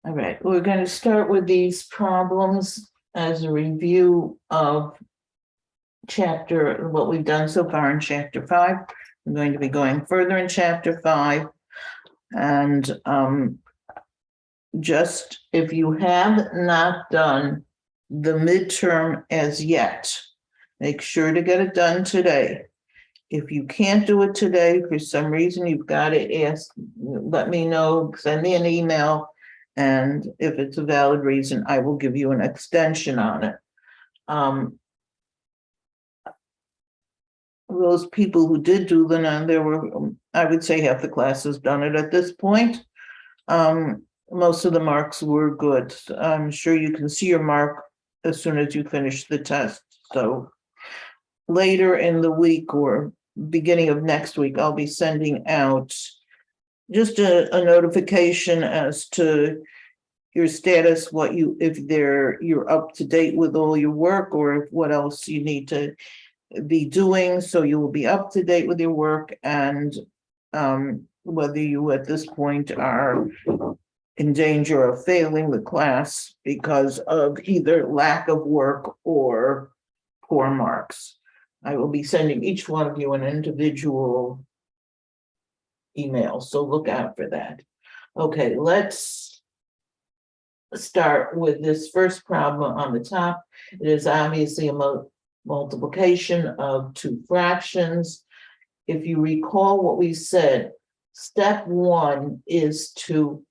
All right, we're going to start with these problems as a review of what we've done so far in chapter 5. I'm going to be going further in chapter 5. And just if you have not done the midterm as yet, make sure to get it done today. If you can't do it today, for some reason, you've got to let me know, send me an email. And if it's a valid reason, I will give you an extension on it. Those people who did do them, there were, I would say half the class has done it at this point. Most of the marks were good. I'm sure you can see your mark as soon as you finish the test. So later in the week or beginning of next week, I'll be sending out just a notification as to your status, if you're up to date with all your work, or what else you need to be doing, so you will be up to date with your work, and whether you at this point are in danger of failing the class because of either lack of work or poor marks. I will be sending each one of you an individual email, so look out for that. Okay, let's start with this first problem on the top. It is obviously a multiplication of two fractions. If you recall what we said, step 1 is to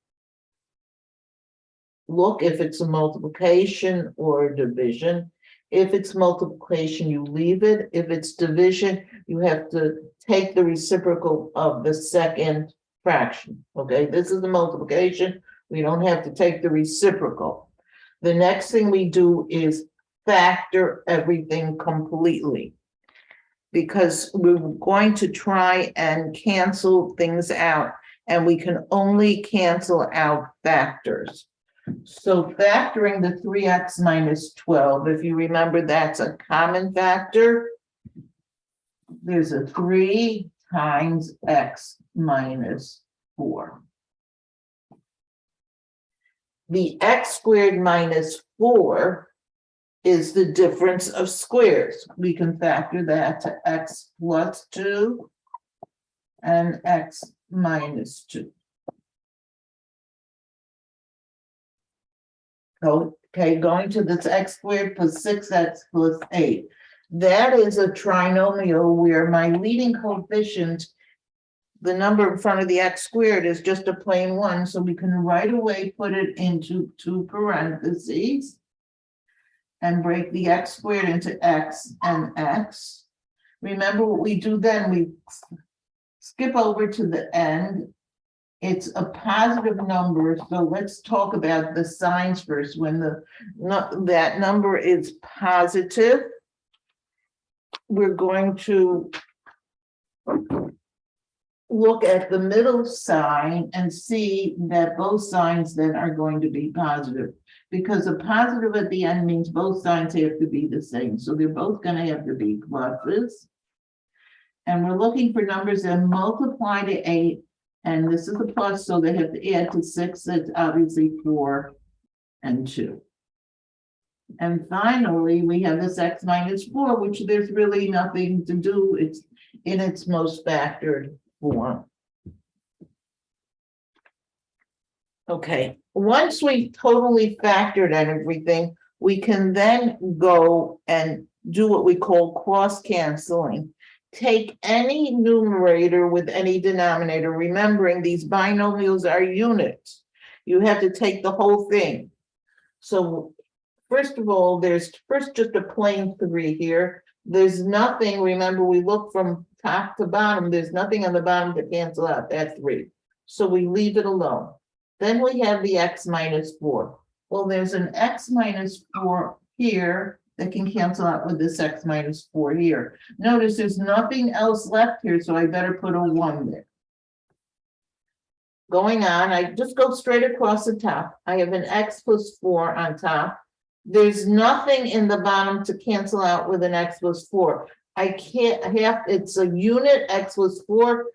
look if it's a multiplication or division. If it's multiplication, you leave it. If it's division, you have to take the reciprocal of the second fraction. Okay, this is the multiplication. We don't have to take the reciprocal. The next thing we do is factor everything completely, because we're going to try and cancel things out, and we can only cancel out factors. So factoring the 3x minus 12, if you remember, that's a common factor. There's a 3 times x minus 4. The x squared minus 4 is the difference of squares. We can factor that to x plus 2 and x minus 2. Okay, going to this x squared plus 6x plus 8. That is a trinomial where my leading coefficient, the number in front of the x squared, is just a plain 1. So we can right away put it into 2 parentheses and break the x squared into x and x. Remember what we do then? We skip over to the end. It's a positive number, so let's talk about the signs first. When that number is positive, we're going to look at the middle sign and see that both signs then are going to be positive, because a positive at the end means both signs have to be the same. So they're both going to have to be pluses. And we're looking for numbers that multiply to 8. And this is a plus, so they have to add to 6. That's obviously 4 and 2. And finally, we have this x minus 4, which there's really nothing to do. It's in its most factored form. Okay, once we totally factored out everything, we can then go and do what we call cross canceling. Take any numerator with any denominator, remembering these binomials are units. You have to take the whole thing. So first of all, there's just a plain 3 here. There's nothing, remember, we look from top to bottom, there's nothing on the bottom to cancel out that 3. So we leave it alone. Then we have the x minus 4. Well, there's an x minus 4 here that can cancel out with this x minus 4 here. Notice there's nothing else left here, so I better put a 1 there. Going on, I just go straight across the top. I have an x plus 4 on top. There's nothing in the bottom to cancel out with an x plus 4. I can't have, it's a unit, x plus 4.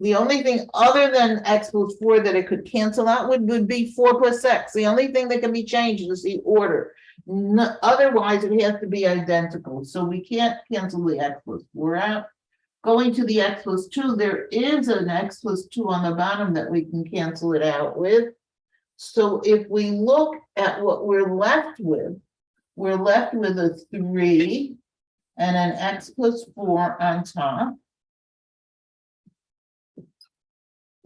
The only thing other than x plus 4 that it could cancel out would be 4 plus x. The only thing that can be changed is the order. Otherwise, it has to be identical. So we can't cancel the x plus 4 out. Going to the x plus 2, there is an x plus 2 on the bottom that we can cancel it out with. So if we look at what we're left with a 3 and an x plus 4 on top.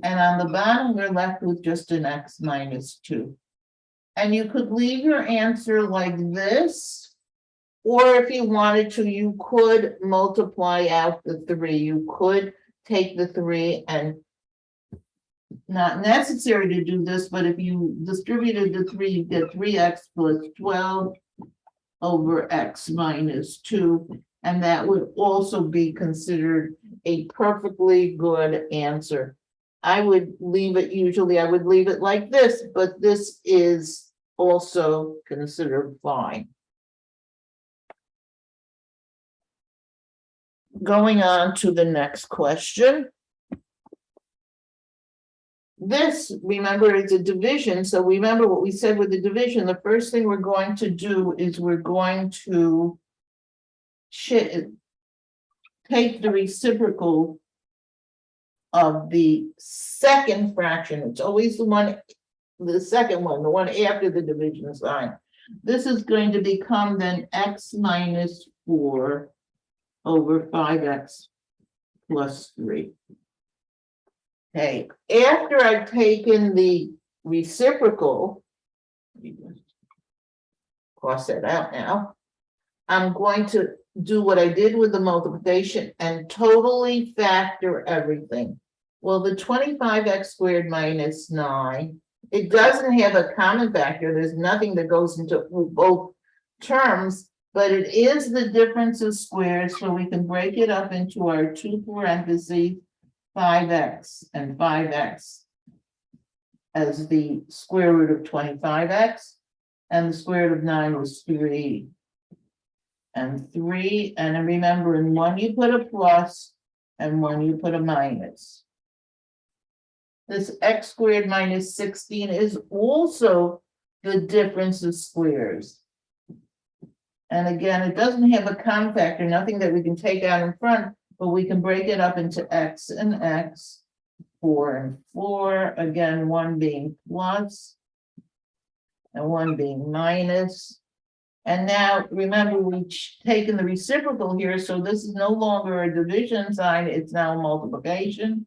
And on the bottom, we're left with just an x minus 2. And you could leave your answer like this, or if you wanted to, you could multiply out the 3. You could take the 3 and not necessary to do this, but if you distributed the 3, you get 3x plus 12 over x minus 2. And that would also be considered a perfectly good answer. I would leave it, usually I would leave it like this, but this is also considered fine. Going on to the next question. This, remember, it's a division. So remember what we said with the division. The first thing we're going to do is we're going to take the reciprocal of the second fraction. It's always the second one, the one after the division sign. This is going to become then x minus 4 over 5x plus 3. Okay, after I've taken the reciprocal, cross that out now, I'm going to do what I did with the multiplication and totally factor everything. Well, the 25x squared minus 9, it doesn't have a common factor. There's nothing that goes into both terms, but it is the difference of squares, so we can break it up into our 2 parentheses, 5x and 5x as the square root of 25x, and the square root of 9 was 3. And 3, and remember, in one you put a plus, and one you put a minus. This x squared minus 16 is also the difference of squares. And again, it doesn't have a common factor, nothing that we can take out in front, but we can break it up into x and x, 4 and 4, again, one being plus, and one being minus. And now, remember, we've taken the reciprocal here, so this is no longer a division sign, it's now a multiplication.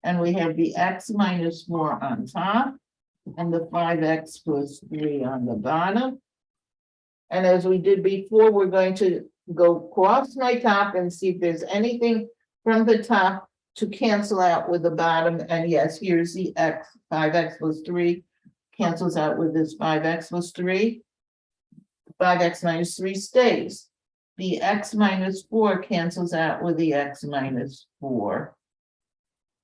And we have the x minus 4 on top, and the 5x plus 3 on the bottom. And as we did before, we're going to go across my top and see if there's anything from the top to cancel out with the bottom. And yes, here's the x, 5x plus 3, cancels out with this 5x plus 3. 5x minus 3 stays. The x minus 4 cancels out with the x minus 4.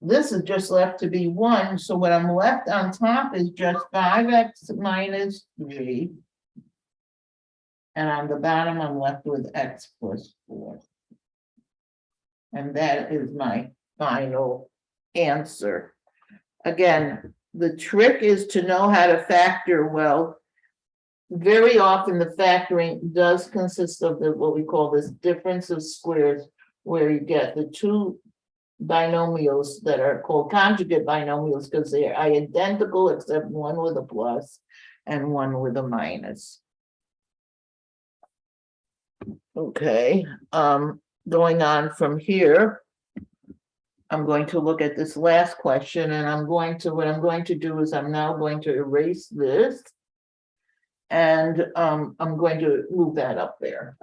This is just left to be 1. So what I'm left on top is just 5x minus 3. And on the bottom, I'm left with x plus 4. And that is my final answer. Again, the trick is to know how to factor well. Very often the factoring does consist of what we call this difference of squares, where you get the two binomials that are called conjugate binomials because they are identical except one with a plus and one with a minus. Okay, going on from here, I'm going to look at this last question, and what I'm going to do is I'm now going to erase this. And I'm going to move that up there.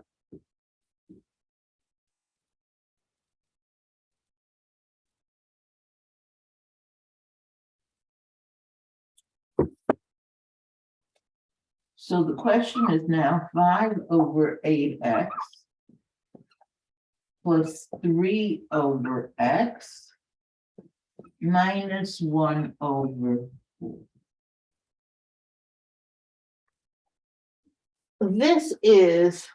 So the question is now 5 over 8x plus 3 over x minus 1 over 4. This is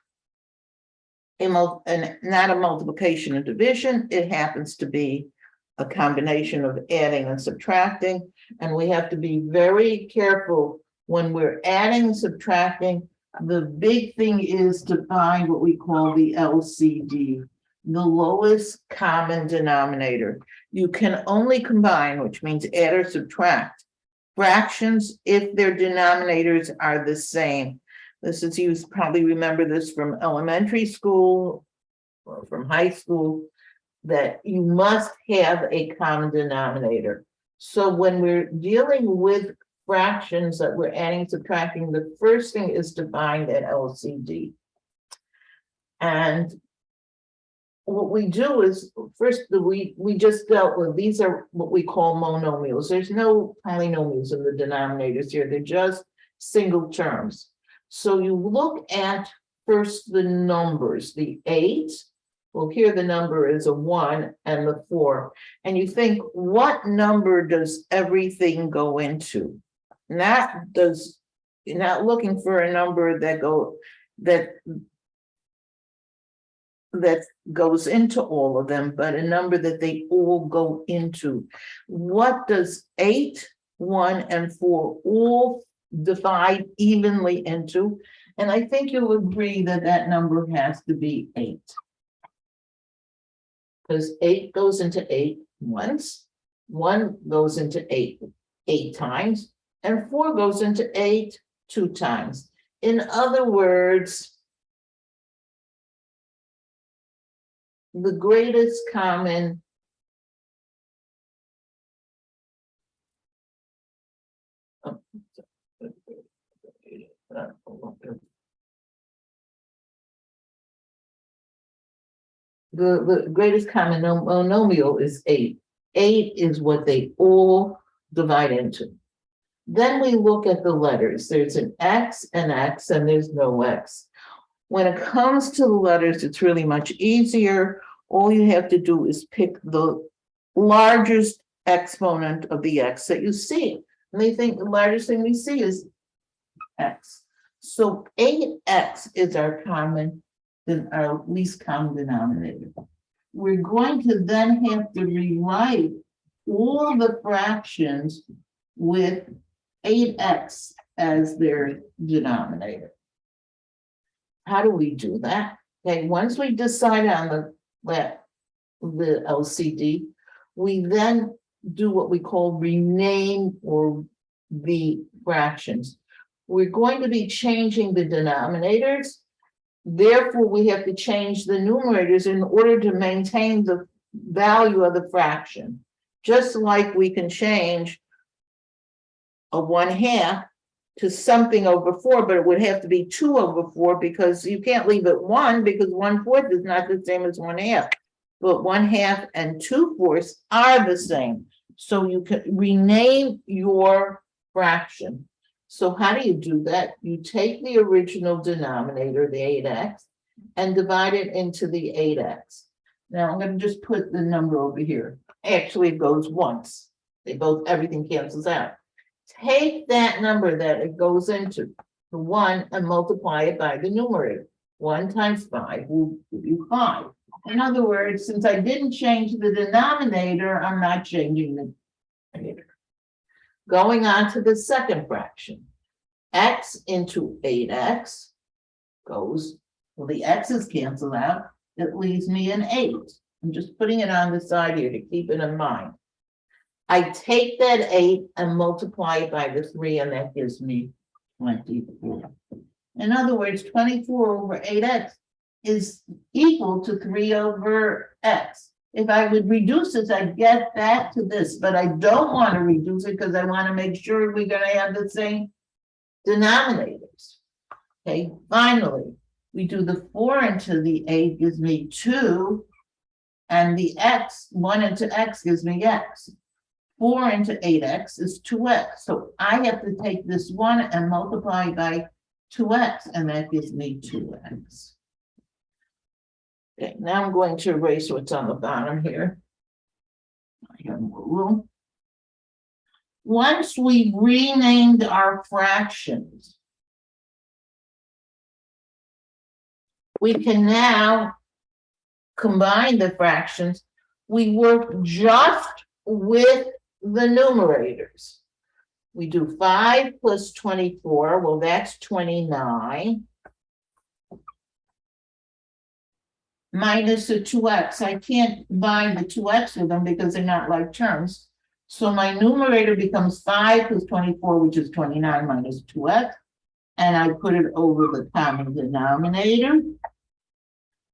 not a multiplication and division. It happens to be a combination of adding and subtracting, and we have to be very careful when we're adding and subtracting. The big thing is to find what we call the LCD, the lowest common denominator. You can only combine, which means add or subtract, fractions if their denominators are the same. This is, you probably remember this from elementary school or from high school, that you must have a common denominator. So when we're dealing with fractions that we're adding, subtracting, the first thing is to find an LCD. And what we do is, first, we just dealt with, these are what we call monomials. There's no polynomials in the denominators here. They're just single terms. So you look at first the numbers, the 8. Well, here the number is a 1 and the 4. And you think, what number does everything go into? You're not looking for a number that goes into all of them, but a number that they all go into. What does 8, 1, and 4 all divide evenly into? And I think you'll agree that that number has to be 8. Because 8 goes into 8 once, 1 goes into 8 times, and 4 goes into 8 2 times. In other words, the greatest common the greatest common monomial is 8. 8 is what they all divide into. Then we look at the letters. There's an X, and there's no X. When it comes to the letters, it's really much easier. All you have to do is pick the largest exponent of the X that you see. And they think the largest thing we see is X. So 8X is our least common denominator. We're going to then have to rewrite all the fractions with 8X as their denominator. How do we do that? Okay, once we decide on the LCD, we then do what we call rename or the fractions. We're going to be changing the denominators. Therefore, we have to change the numerators in order to maintain the value of the fraction. Just like we can change a 1/2 to something over 4, but it would have to be 2 over 4 because you can't leave it 1 because 1/4 is not the same as 1/2. But 1/2 and 2/4 are the same. So you can rename your fraction. So how do you do that? You take the original denominator, the 8X, and divide it into the 8X. Now I'm going to just put the number over here. Actually, it goes once. Everything cancels out. Take that number that it goes into, the 1, and multiply it by the numerator. 1 times 5 will give you 5. In other words, since I didn't change the denominator, I'm not changing the numerator. Going on to the second fraction. X into 8X goes, well, the X's cancel out. It leaves me an 8. I'm just putting it on the side here to keep it in mind. I take that 8 and multiply it by the 3, and that gives me 24. In other words, 24 over 8X is equal to 3 over X. If I would reduce this, I'd get back to this, but I don't want to reduce it because I want to make sure we're going to have the same denominators. Okay, finally, we do the 4 into the 8 gives me 2, and the X, 1 into X gives me X. 4 into 8X is 2X. So I have to take this 1 and multiply by 2X, and that gives me 2X. Okay, now I'm going to erase what's on the bottom here. I have more room. Once we renamed our fractions, we can now combine the fractions we work just with the numerators. We do 5 plus 24, well, that's 29. Minus the 2x. I can't combine the 2x with them because they're not like terms. So my numerator becomes 5 plus 24, which is 29 minus 2x. And I put it over the common denominator.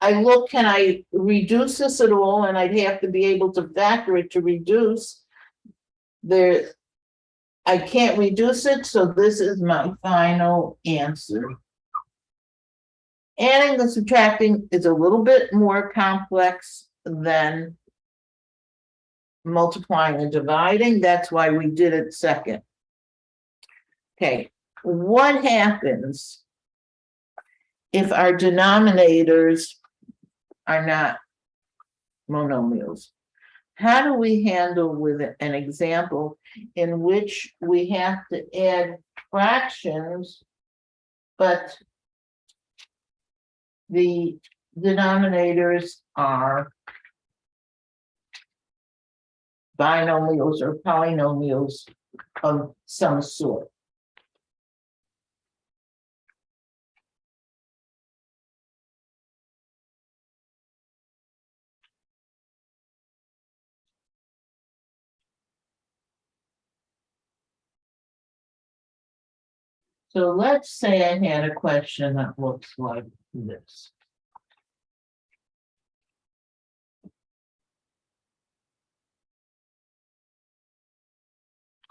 I look, can I reduce this at all? And I'd have to be able to factor it to reduce. I can't reduce it, so this is my final answer. Adding and subtracting is a little bit more complex than multiplying and dividing. That's why we did it second. Okay, what happens if our denominators are not monomials? How do we handle with an example in which we have to add fractions, but the denominators are binomials or polynomials of some sort? So let's say I had a question that looks like this.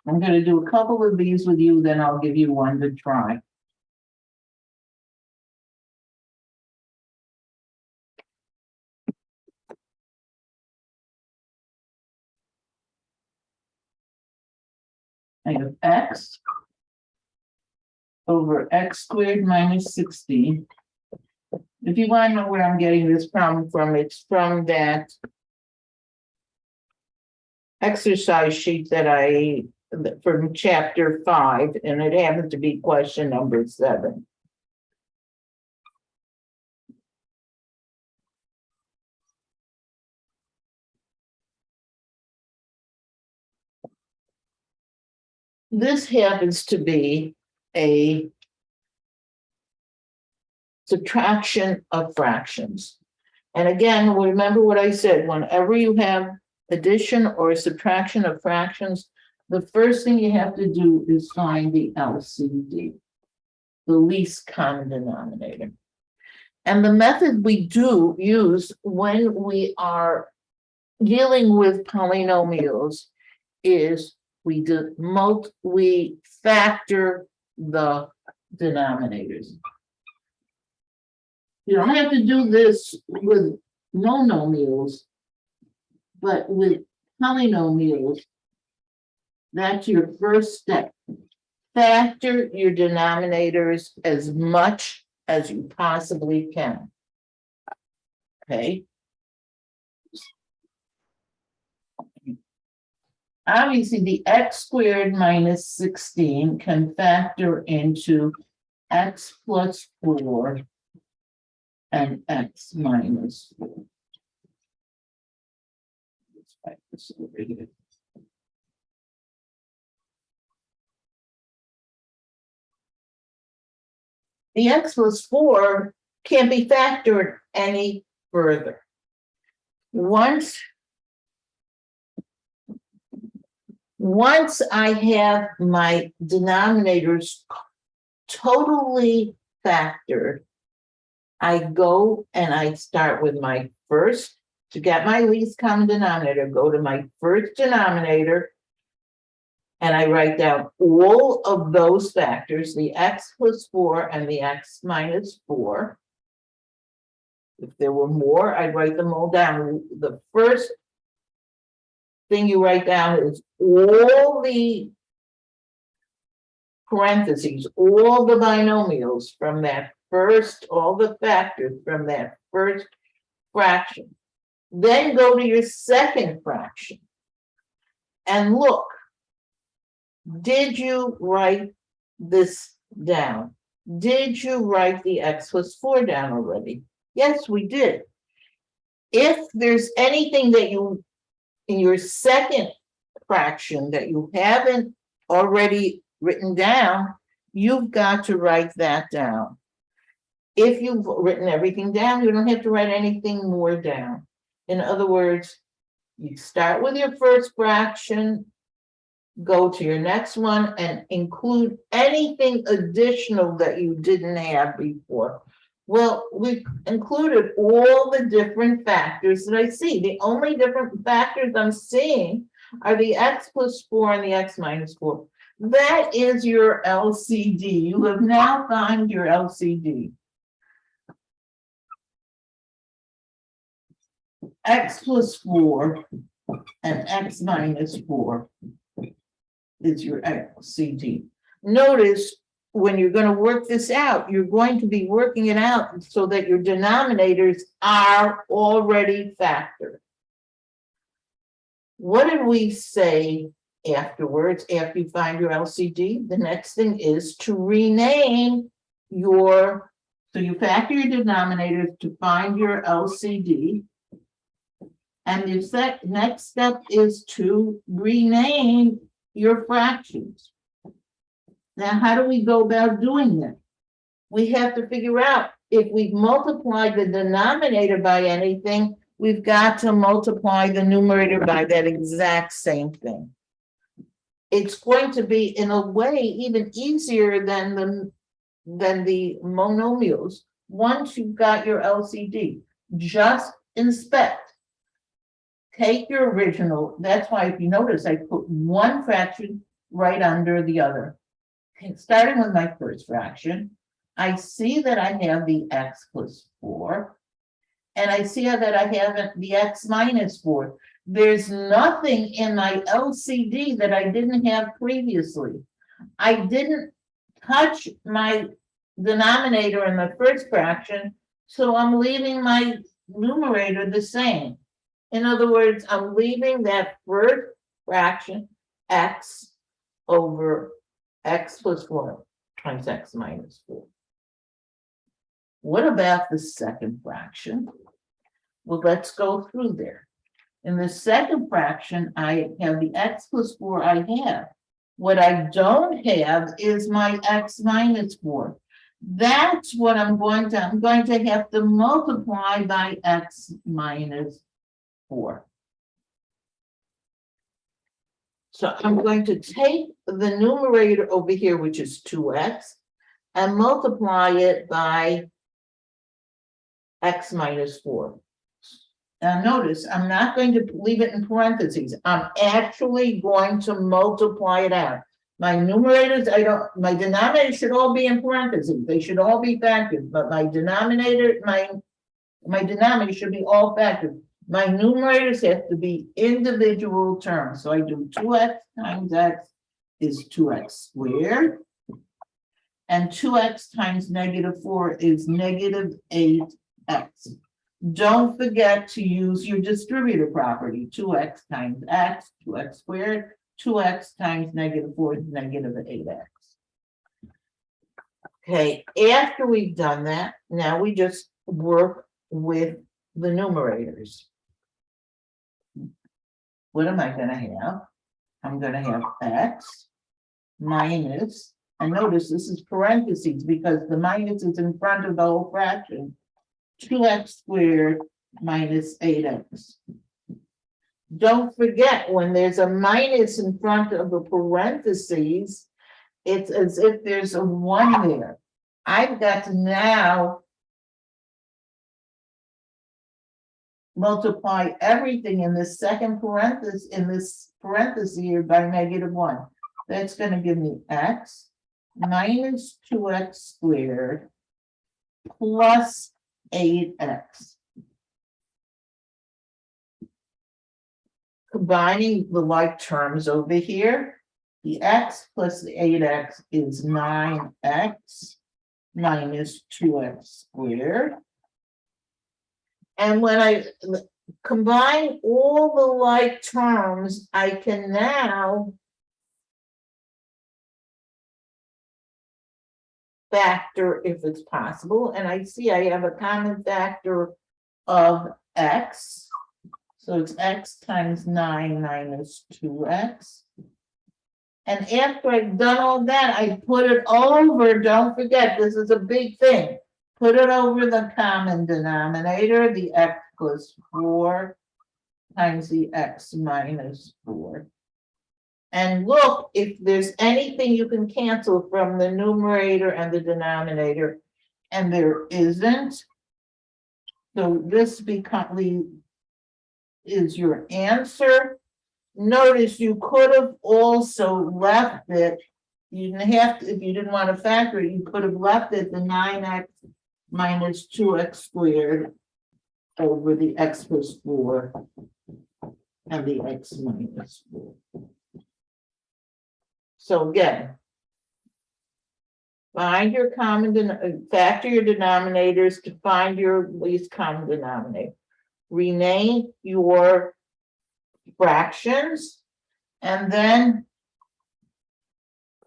I'm going to do a couple of these with you, then I'll give you one to try. I have x over x squared minus 16. If you want to know where I'm getting this problem from, it's from that exercise sheet that from chapter 5, and it happened to be question number 7. This happens to be a subtraction of fractions. And again, remember what I said, whenever you have addition or subtraction of fractions, the first thing you have to do is find the LCD, the least common denominator. And the method we do use when we are dealing with polynomials is we factor the denominators. You don't have to do this with monomials, but with polynomials, that's your first step. Factor your denominators as much as you possibly can. Okay. Obviously, the x squared minus 16 can factor into x plus 4 and x minus 4. Let's write this over here. The x plus 4 can't be factored any further. Once I have my denominators totally factored, I go and I start with my first, to get my least common denominator, go to my first denominator, and I write down all of those factors, the x plus 4 and the x minus 4. If there were more, I'd write them all down. The first thing you write down is all the parentheses, all the binomials from that first, all the factors from that first fraction. Then go to your second fraction and look, did you write this down? Did you write the x plus 4 down already? Yes, we did. If there's anything that you in your second fraction that you haven't already written down, you've got to write that down. If you've written everything down, you don't have to write anything more down. In other words, you start with your first fraction, go to your next one, and include anything additional that you didn't have before. Well, we've included all the different factors that I see. The only different factors I'm seeing are the x plus 4 and the x minus 4. That is your LCD. You have now found your LCD. X plus 4 and x minus 4 is your LCD. Notice when you're going to work this out, you're going to be working it out so that your denominators are already factored. What did we say afterwards, after you find your LCD? The next thing is to rename your, so you factor your denominators to find your LCD. And the next step is to rename your fractions. Now, how do we go about doing that? We have to figure out if we've multiplied the denominator by anything, we've got to multiply the numerator by that exact same thing. It's going to be, in a way, even easier than the monomials once you've got your LCD. Just inspect. Take your original. That's why, if you notice, I put one fraction right under the other. Okay, starting with my first fraction, I see that I have the x plus 4, and I see that I have the x minus 4. There's nothing in my LCD that I didn't have previously. I didn't touch my denominator in the first fraction, so I'm leaving my numerator the same. In other words, I'm leaving that first fraction x over x plus 4 times x minus 4. What about the second fraction? Well, let's go through there. In the second fraction, I have the x plus 4 I have. What I don't have is my x minus 4. That's what I'm going to have to multiply by x minus 4. So I'm going to take the numerator over here, which is 2x, and multiply it by x minus 4. Now notice, I'm not going to leave it in parentheses. I'm actually going to multiply it out. My numerators, my denominator should all be in parentheses. They should all be factored, but my denominator should be all factored. My numerators have to be individual terms. So I do 2x times x is 2x squared. And 2x times negative 4 is negative 8x. Don't forget to use your distributor property. 2x times x, 2x squared. 2x times negative 4 is negative 8x. Okay, after we've done that, now we just work with the numerators. What am I going to have? I'm going to have x minus, and notice this is parentheses because the minus is in front of the whole fraction, 2x squared minus 8x. Don't forget, when there's a minus in front of the parentheses, it's as if there's a 1 there. I've got to now multiply everything in this second parenthesis, here by negative 1. That's going to give me x minus 2x squared plus 8x. Combining the like terms over here, the x plus the 8x is 9x minus 2x squared. And when I combine all the like terms, I can now factor if it's possible. And I see I have a common factor of x. So it's x times 9 minus 2x. And after I've done all that, I put it over, don't forget, this is a big thing. Put it over the common denominator, the x plus 4 times the x minus 4. And look, if there's anything you can cancel from the numerator and the denominator, and there isn't. So this is your answer. Notice you could have also left it. You didn't have to, if you didn't want to factor it, you could have left it the 9x minus 2x squared over the x plus 4 and the x minus 4. So again, find your factor your denominators to find your least common denominator. Rename your fractions and then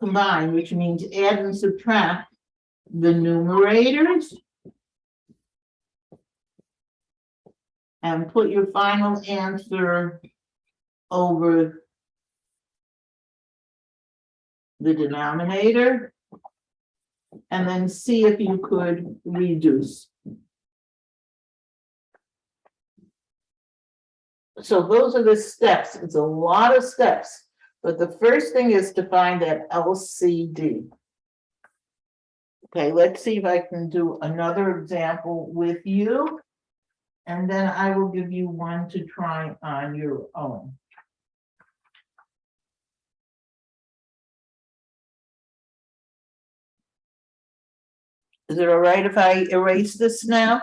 combine, which means add and subtract the numerators and put your final answer over the denominator and then see if you could reduce. So those are the steps. It's a lot of steps, but the first thing is to find that LCD. Okay, let's see if I can do another example with you, and then I will give you one to try on your own. Is it all right if I erase this now?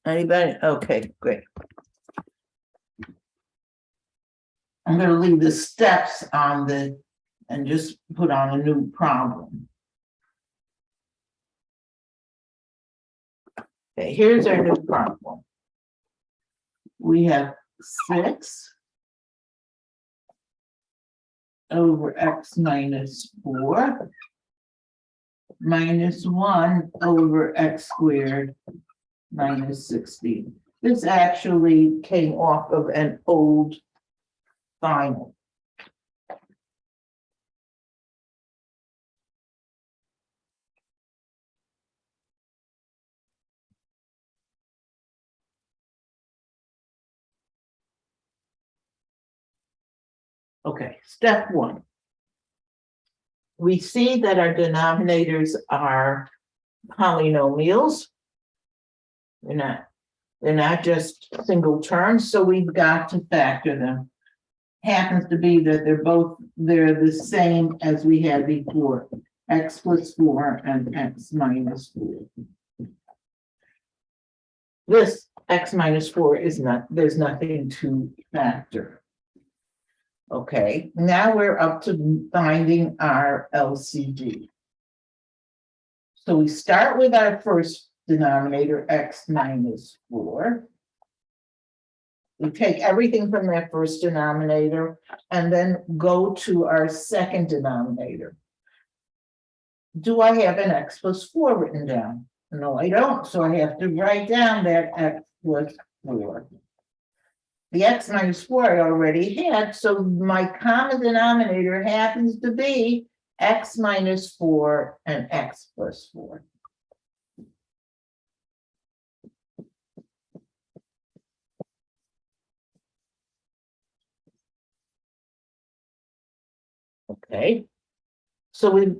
Anybody? Okay, great. I'm going to leave the steps on and just put on a new problem. Okay, here's our new problem. We have 6 over x minus 4 minus 1 over x squared minus 16. This actually came off of an old final. Okay, step 1. We see that our denominators are polynomials. They're not just single terms, so we've got to factor them. Happens to be that they're the same as we had before, x plus 4 and x minus 4. This x minus 4 there's nothing to factor. Okay, now we're up to finding our LCD. So we start with our first denominator, x minus 4. We take everything from that first denominator and then go to our second denominator. Do I have an x plus 4 written down? No, I don't. So I have to write down that x plus 4. The x minus 4 I already had, so my common denominator happens to be x minus 4 and x plus 4. Okay, so we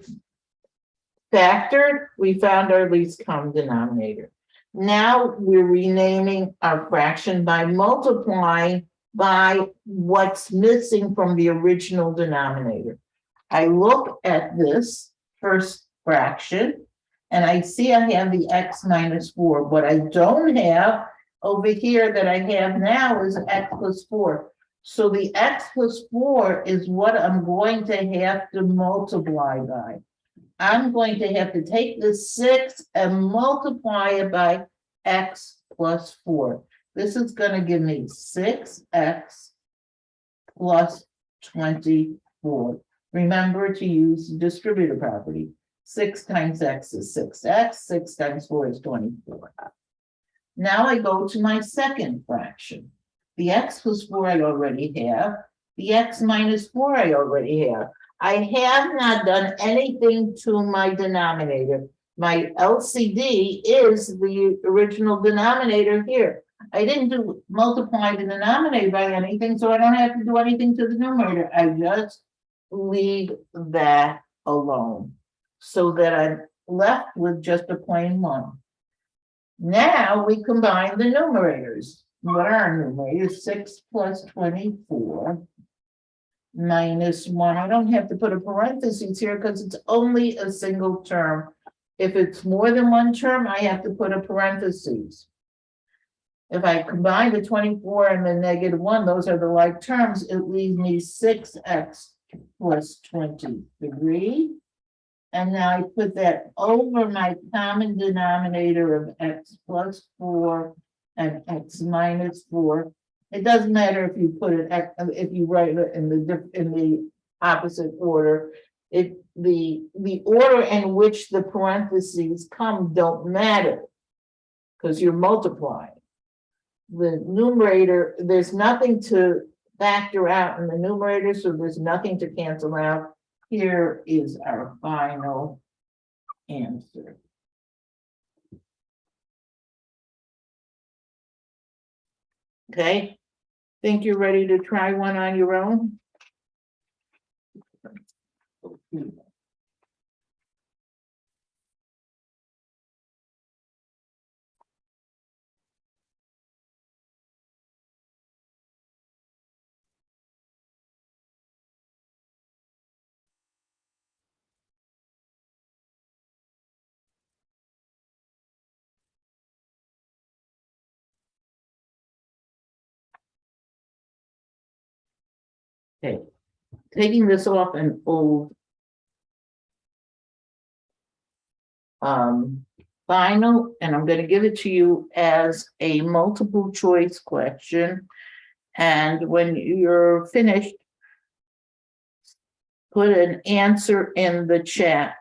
factored, we found our least common denominator. Now we're renaming our fraction by multiplying by what's missing from the original denominator. I look at this first fraction and I see I have the x minus 4. What I don't have over here that I have now is x plus 4. So the x plus 4 is what I'm going to have to multiply by. I'm going to have to take the 6 and multiply it by x plus 4. This is going to give me 6x plus 24. remember to use distributive property. 6 times x is 6x, 6 times 4 is 24. Now I go to my second fraction. The x plus 4 I already have. The x minus 4 I already have. I have not done anything to my denominator. My LCD is the original denominator here. I didn't multiply the denominator by anything, so I don't have to do anything to the numerator. I just leave that alone so that I'm left with just a plain 1. Now we combine the numerators. What are our numerators? 6 plus 24 minus 1. I don't have to put a parenthesis here because it's only a single term. If it's more than one term, I have to put a parenthesis. If I combine the 24 and the -1, those are the like terms, it leaves me 6x plus 23. And now I put that over my common denominator of x plus 4 and x minus 4. It doesn't matter if you put it if you write it in the opposite order. The order in which the parentheses come don't matter because you're multiplying. The numerator, there's nothing to factor out in the numerator, so there's nothing to cancel out. Here is our final answer. Okay, think you're ready to try one on your own? Okay, taking this off an old final, and I'm going to give it to you as a multiple choice question. And when you're finished, put an answer in the chat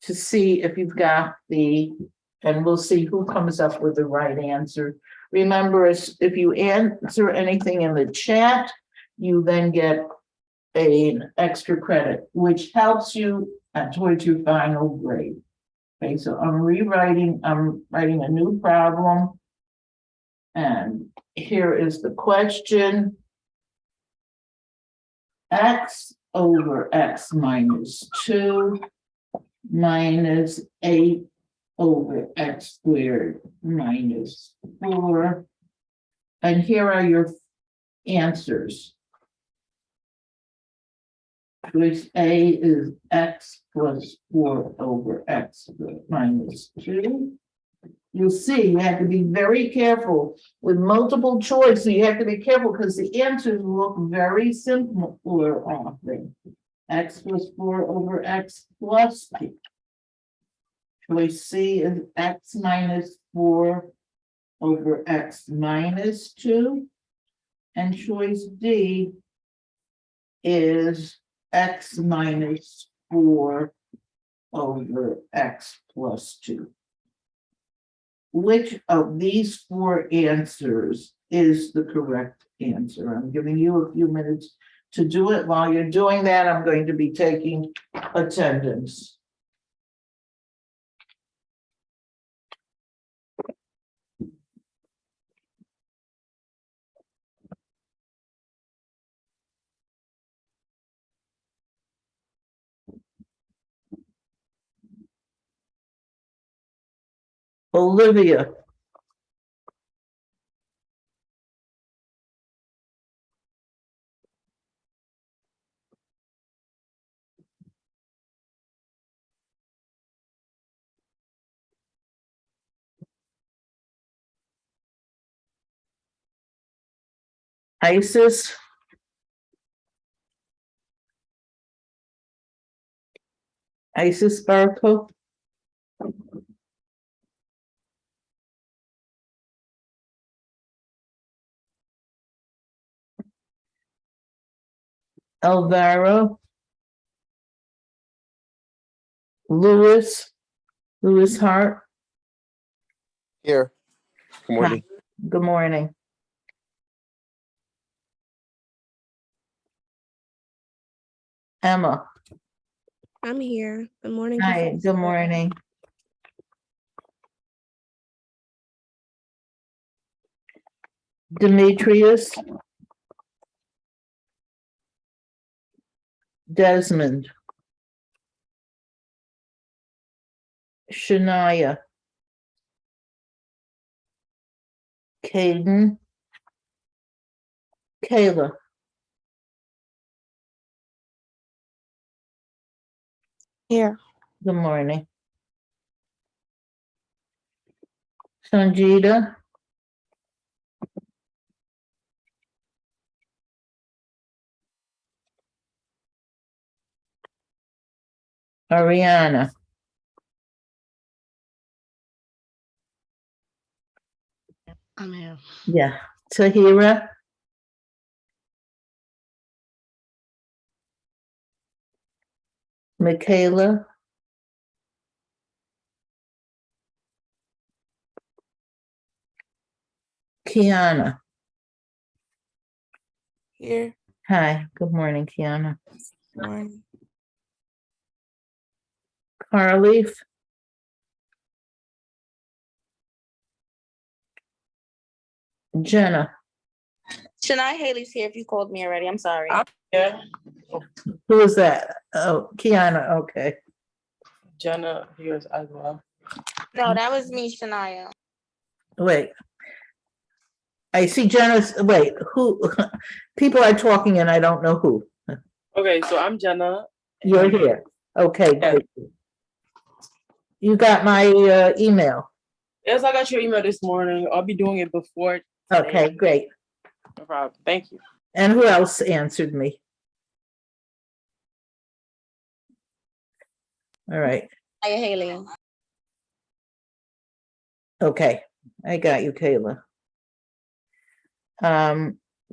to see if you've got and we'll see who comes up with the right answer. Remember, if you answer anything in the chat, you then get an extra credit, which helps you towards your final grade. Okay, so I'm writing a new problem. And here is the question. X over x minus 2 minus 8 over x squared minus 4. And here are your answers. Choice A is x plus 4 over x minus 2. You'll see you have to be very careful with multiple choice. So you have to be careful because the answers look very similar often. X plus 4 over x plus 2. Choice C is x minus 4 over x minus 2. And choice D is x minus 4 over x plus 2. Which of these 4 answers is the correct answer? I'm giving you a few minutes to do it. While you're doing that, I'm going to be taking attendance. Olivia. Isis. Isis Sparkle. Alvaro. Louis Hart. Here. Good morning. Hi. Good morning. Emma. I'm here. Good morning. Hi, Professor. good morning. Demetrius. Desmond. Shania. Caden. Kayla. Here. Good morning. Sanjita. Ariana. I'm here. Yeah. Tahira. Michaela. Kiana. Here. Hi, good morning, Kiana. Morning. Carleaf. Jenna. Shania Haley's here if you called me already. I'm sorry. Yeah, Who is that? Oh, Kiana, okay. Jenna here as well. No, that was me, Shania. Wait. I see Jenna's, wait, who, people are talking and I don't know who. Okay, so I'm Jenna. You're here. Okay, Yeah. great. You got my email. Yes, I got your email this morning. I'll be doing it before today. Okay, great. No problem. Thank you. And who else answered me? All right. Shania Haley. Okay, I got you, Kayla.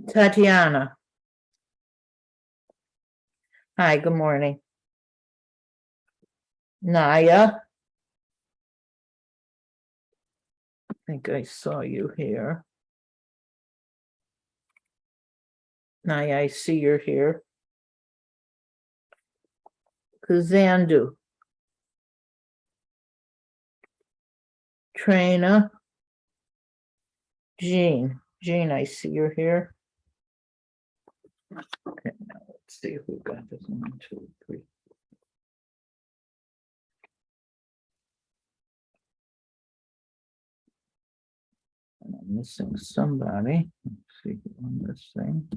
Tatiana. Hi, good morning. Naya. I think I saw you here. Naya, I see you're here. Kazandu. Trina. Jean, I see you're here. Okay, now let's see who got this. 1, 2, 3. And I'm missing somebody. Let's see who I'm missing.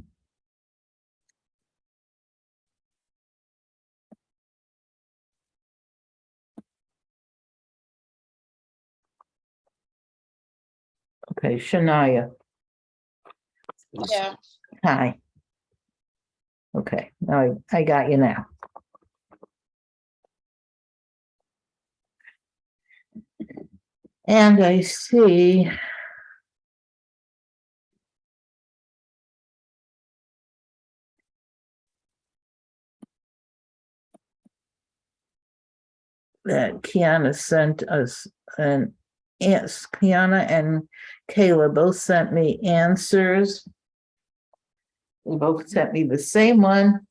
Okay, Shania. Yeah. Hi. Okay, now I got you now. And I see that Kiana sent us an yes, Kiana and Kayla both sent me answers. They both sent me the same one.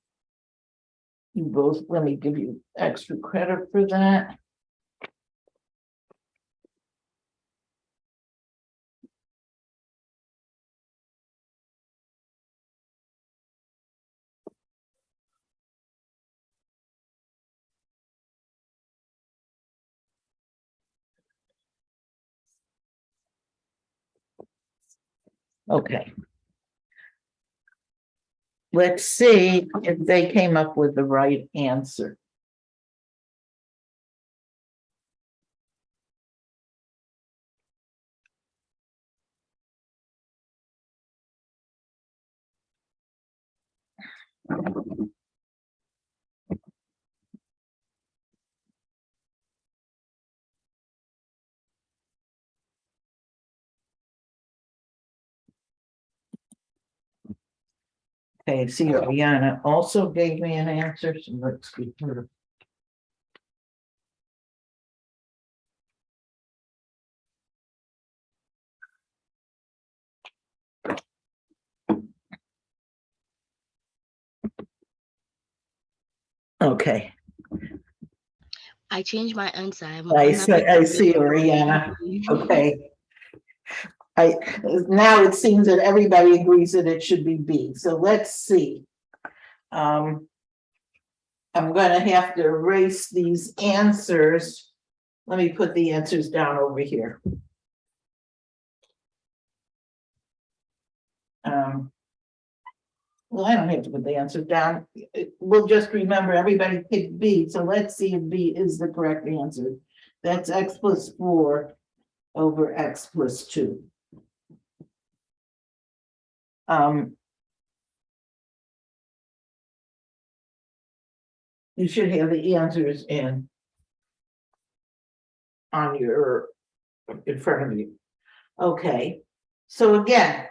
You both, let me give you extra credit for that. Okay. Let's see if they came up with the right answer. Okay, see, Ariana also gave me an answer, so let's get her. Okay, I changed my answer. I see, Oriana. Okay. Now it seems that everybody agrees that it should be B, so let's see. I'm gonna have to erase these answers. Let me put the answers down over here. Well, I don't have to put the answers down. We'll just remember everybody picked B, so let's see if B is the correct answer. That's x plus 4 over x plus 2. You should have the answers in front of you. Okay, so again,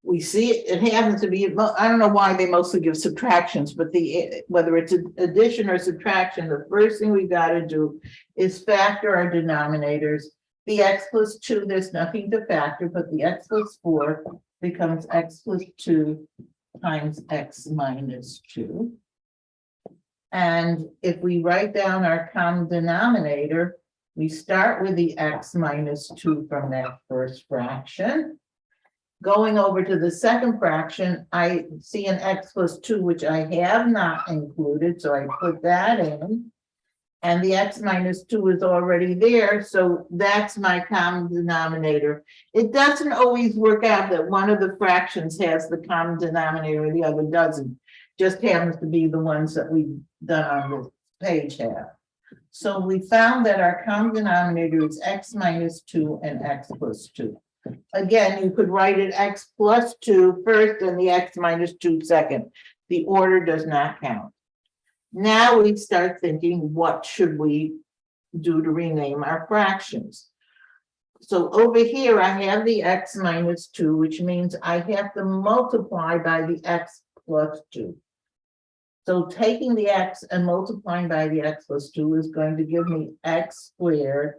we see it happens to be, I don't know why they mostly give subtractions, but whether it's addition or subtraction, the first thing we got to do is factor our denominators. The x plus 2, there's nothing to factor, but the x plus 4 becomes x plus 2 times x minus 2. And if we write down our common denominator, we start with the x minus 2 from that first fraction. Going over to the second fraction, I see an x plus 2, which I have not included, so I put that in. And the x minus 2 is already there, so that's my common denominator. It doesn't always work out that one of the fractions has the common denominator and the other doesn't. Just happens to be the ones that we've done on this page have. So we found that our common denominator is x minus 2 and x plus 2. Again, you could write it x plus 2 first and the x minus 2 second. The order does not count. Now we start thinking, what should we do to rename our fractions? So over here, I have the x minus 2, which means I have to multiply by the x plus 2. So taking the x and multiplying by the x plus 2 is going to give me x squared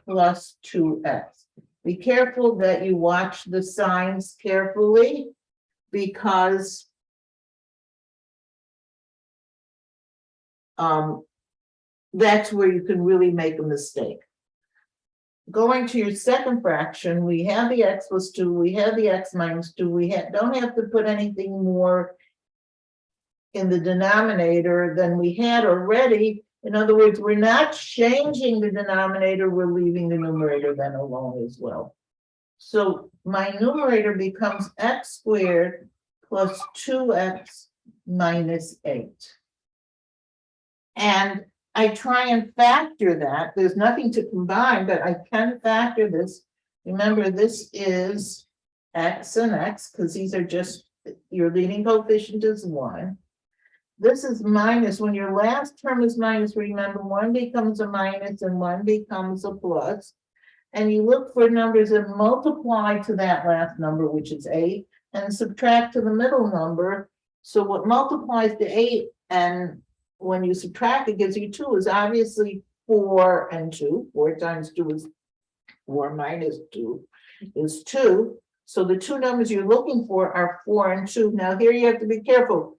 plus 2x. Be careful that you watch the signs carefully, because that's where you can really make a mistake. Going to your second fraction, we have the x plus 2, we have the x minus 2, we don't have to put anything more in the denominator than we had already. In other words, we're not changing the denominator, we're leaving the numerator then alone as well. So my numerator becomes x squared plus 2x minus 8. And I try and factor that. There's nothing to combine, but I can factor this. Remember, this is x and x, because these are just, your leading coefficient is 1. This is minus. When your last term is minus, remember, 1 becomes a minus and 1 becomes a plus. And you look for numbers that multiply to that last number, which is 8, and subtract to the middle number. So what multiplies to 8, and when you subtract, it gives you 2, is obviously 4 and 2. 4 times 2 is 4 minus 2 is 2. So the two numbers you're looking for are 4 and 2. Now here you have to be careful.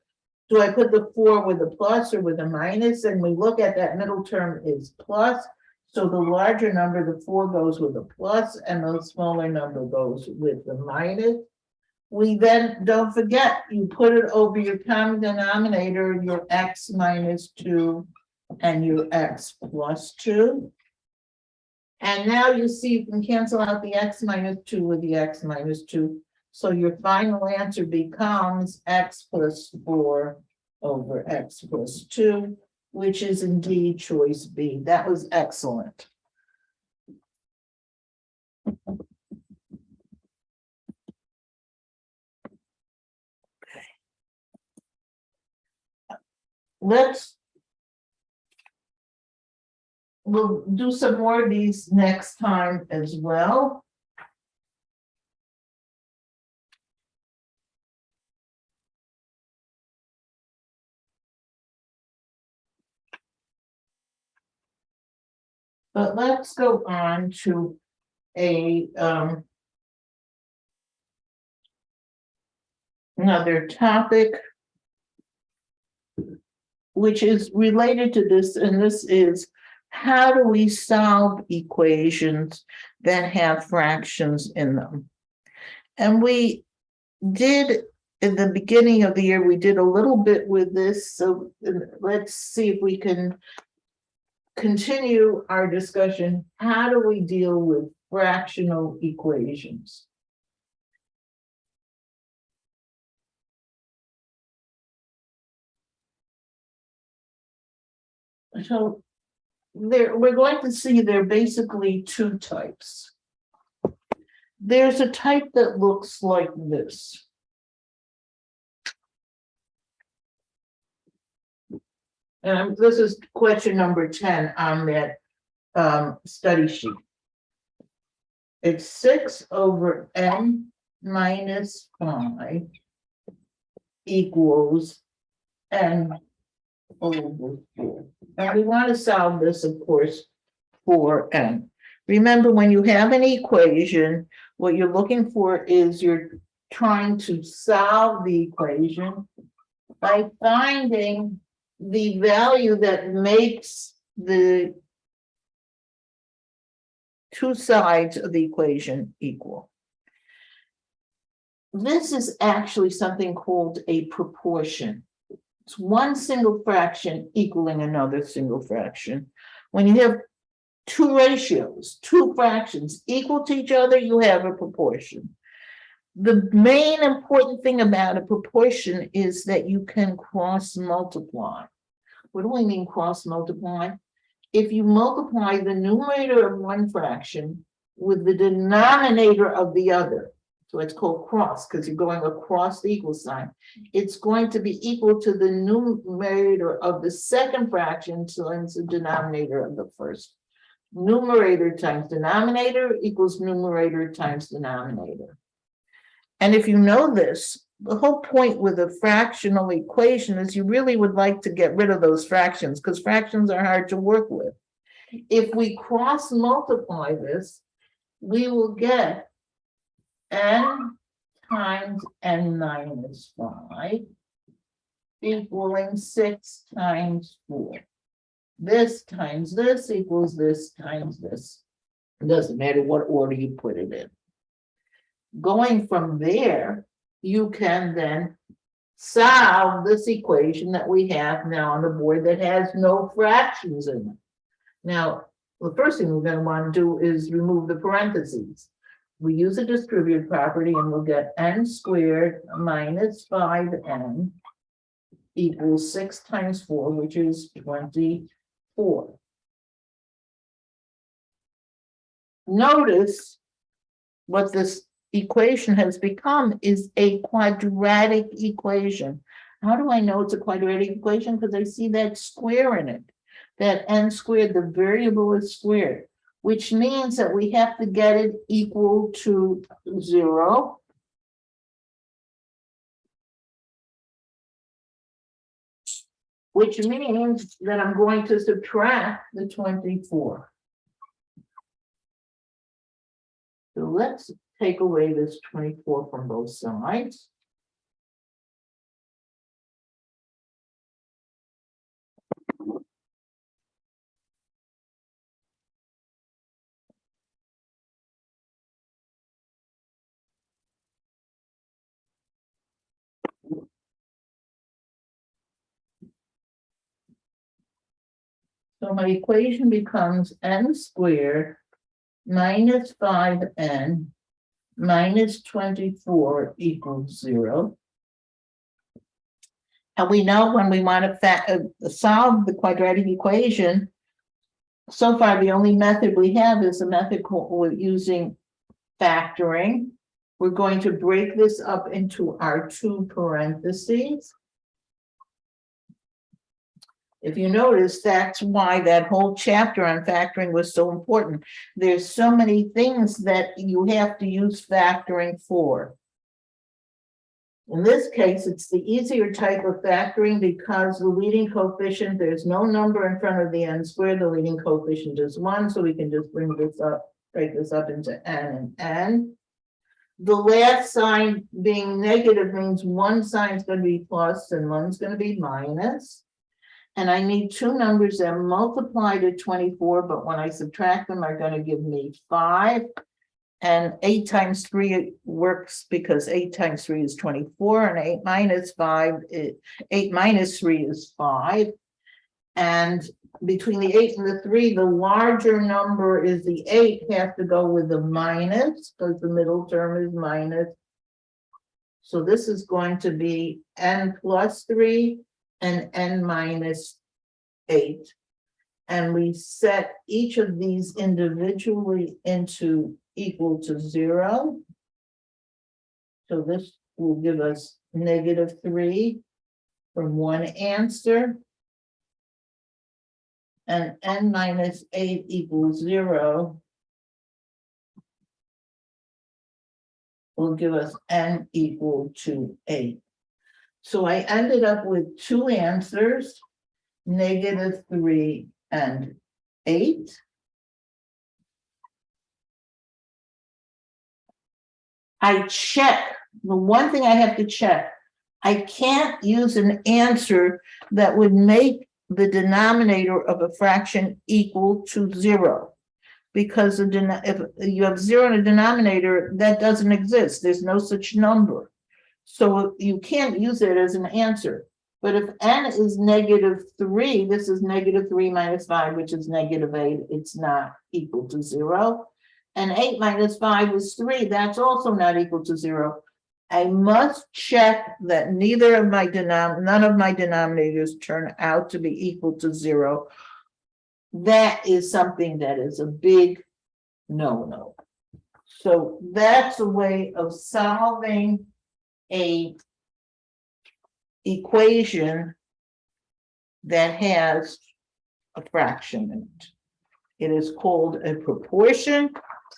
Do I put the 4 with a plus or with a minus? And we look at that middle term is plus. So the larger number, the 4, goes with a plus, and the smaller number goes with the minus. We then, don't forget, you put it over your common denominator, your x minus 2 and your x plus 2. And now you see you can cancel out the x minus 2 with the x minus 2. So your final answer becomes x plus 4 over x plus 2, which is indeed choice B. That was excellent. We'll do some more of these next time as well. But let's go on to another topic, which is related to this, and this is, how do we solve equations that have fractions in them? And we did, in the beginning of the year, we did a little bit with this, so let's see if we can continue our discussion. How do we deal with fractional equations? So we're going to see there are basically two types. There's a type that looks like this. And this is question number 10 on that study sheet. It's 6 over n minus 5 equals n over 4. And we want to solve this, of course, for n. Remember, when you have an equation, what you're looking for is you're trying to solve the equation by finding the value that makes the two sides of the equation equal. This is actually something called a proportion. It's one single fraction equaling another single fraction. When you have two ratios, two fractions equal to each other, you have a proportion. The main important thing about a proportion is that you can cross multiply. What do I mean cross multiply? If you multiply the numerator of one fraction with the denominator of the other, so it's called cross because you're going across the equal sign, it's going to be equal to the numerator of the second fraction times the denominator of the first. Numerator times denominator equals numerator times denominator. And if you know this, the whole point with a fractional equation is you really would like to get rid of those fractions because fractions are hard to work with. If we cross multiply this, we will get n times n minus 5 equaling 6 times 4. This times this equals this times this. It doesn't matter what order you put it in. Going from there, you can then solve this equation that we have now on the board that has no fractions in it. Now, the first thing we're going to want to do is remove the parentheses. We use a distributive property and we'll get n squared minus 5n equals 6 times 4, which is 24. Notice what this equation has become is a quadratic equation. How do I know it's a quadratic equation? Because I see that square in it. That n squared, the variable is squared, which means that we have to get it equal to 0. Which means that I'm going to subtract the 24. So let's take away this 24 from both sides. So my equation becomes n squared minus 5n minus 24 equals 0. And we know when we want to solve the quadratic equation, so far the only method we have is a method called using factoring. We're going to break this up into our two parentheses. If you notice, that's why that whole chapter on factoring was so important. There's so many things that you have to use factoring for. In this case, it's the easier type of factoring because the leading coefficient, there's no number in front of the n squared, the leading coefficient is 1, so we can just bring this up, break this up into n and n. The last sign being negative means one sign is going to be plus and one's going to be minus. And I need two numbers that multiply to 24, but when I subtract them, are going to give me 5. And 8 times 3 works because 8 times 3 is 24, and 8 minus 5, 8 minus 3 is 5. And between the 8 and the 3, the larger number is the 8, have to go with the minus, because the middle term is minus. So this is going to be n plus 3 and n minus 8. And we set each of these individually into equal to 0. So this will give us -3 from one answer. And n minus 8 equals 0 will give us n equal to 8. So I ended up with two answers, -3 and 8. I check, the one thing I have to check, I can't use an answer that would make the denominator of a fraction equal to 0. Because if you have 0 in a denominator, that doesn't exist. There's no such number. So you can't use it as an answer. But if n is -3, this is -3 minus 5, which is -8, it's not equal to 0. And 8 minus 5 is 3, that's also not equal to 0. I must check that none of my denominators turn out to be equal to 0. That is something that is a big no-no. So that's a way of solving a equation that has a fraction in it. It is called a proportion,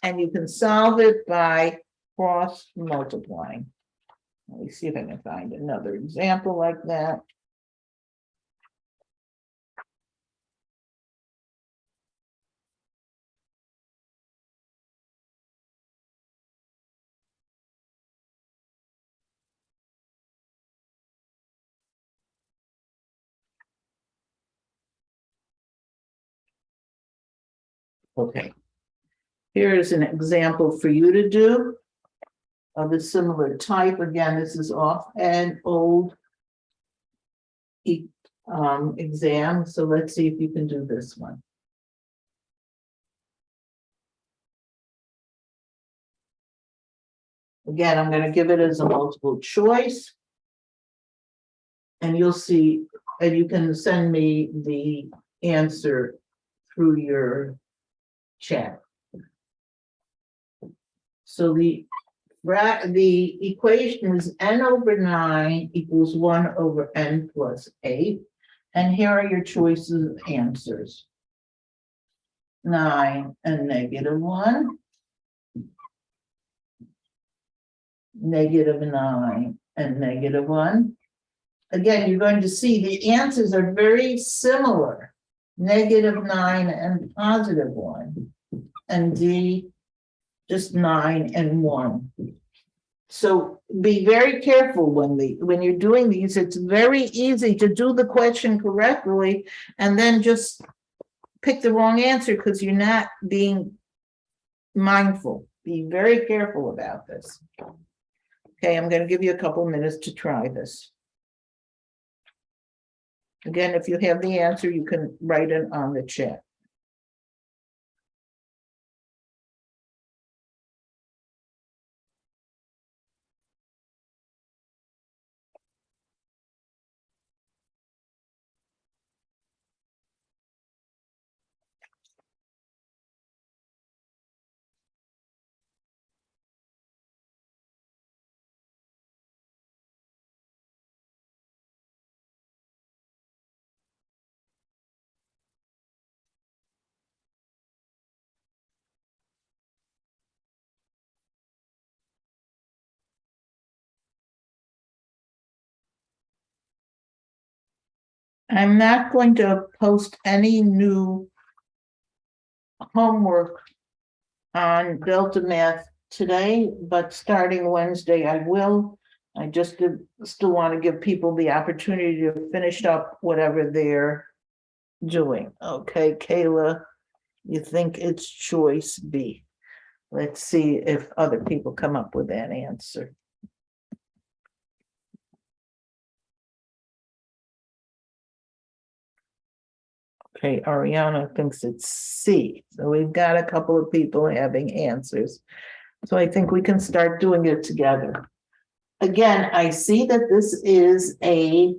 and you can solve it by cross multiplying. Let me see if I can find another example like that. Okay. Here is an example for you to do of a similar type. Again, this is off an old exam. So let's see if you can do this one. Again, I'm going to give it as a multiple choice. And you'll see, and you can send me the answer through your chat. So the equation is n over 9 equals 1 over n plus 8. And here are your choices of answers. 9 and -1. -9 and -1. Again, you're going to see the answers are very similar. -9 and +1. And D, just 9 and 1. So be very careful when you're doing these. It's very easy to do the question correctly and then just pick the wrong answer because you're not being mindful. Be very careful about this. Okay, I'm going to give you a couple minutes to try this. Again, if you have the answer, you can write it on the chat. I'm not going to post any new homework on Delta Math today, but starting Wednesday I will. I just still want to give people the opportunity to finish up whatever their doing. Okay, Kayla, you think it's choice B. Let's see if other people come up with that answer. Okay, Ariana thinks it's C. So we've got a couple of people having answers. So I think we can start doing it together. Again, I see that this is a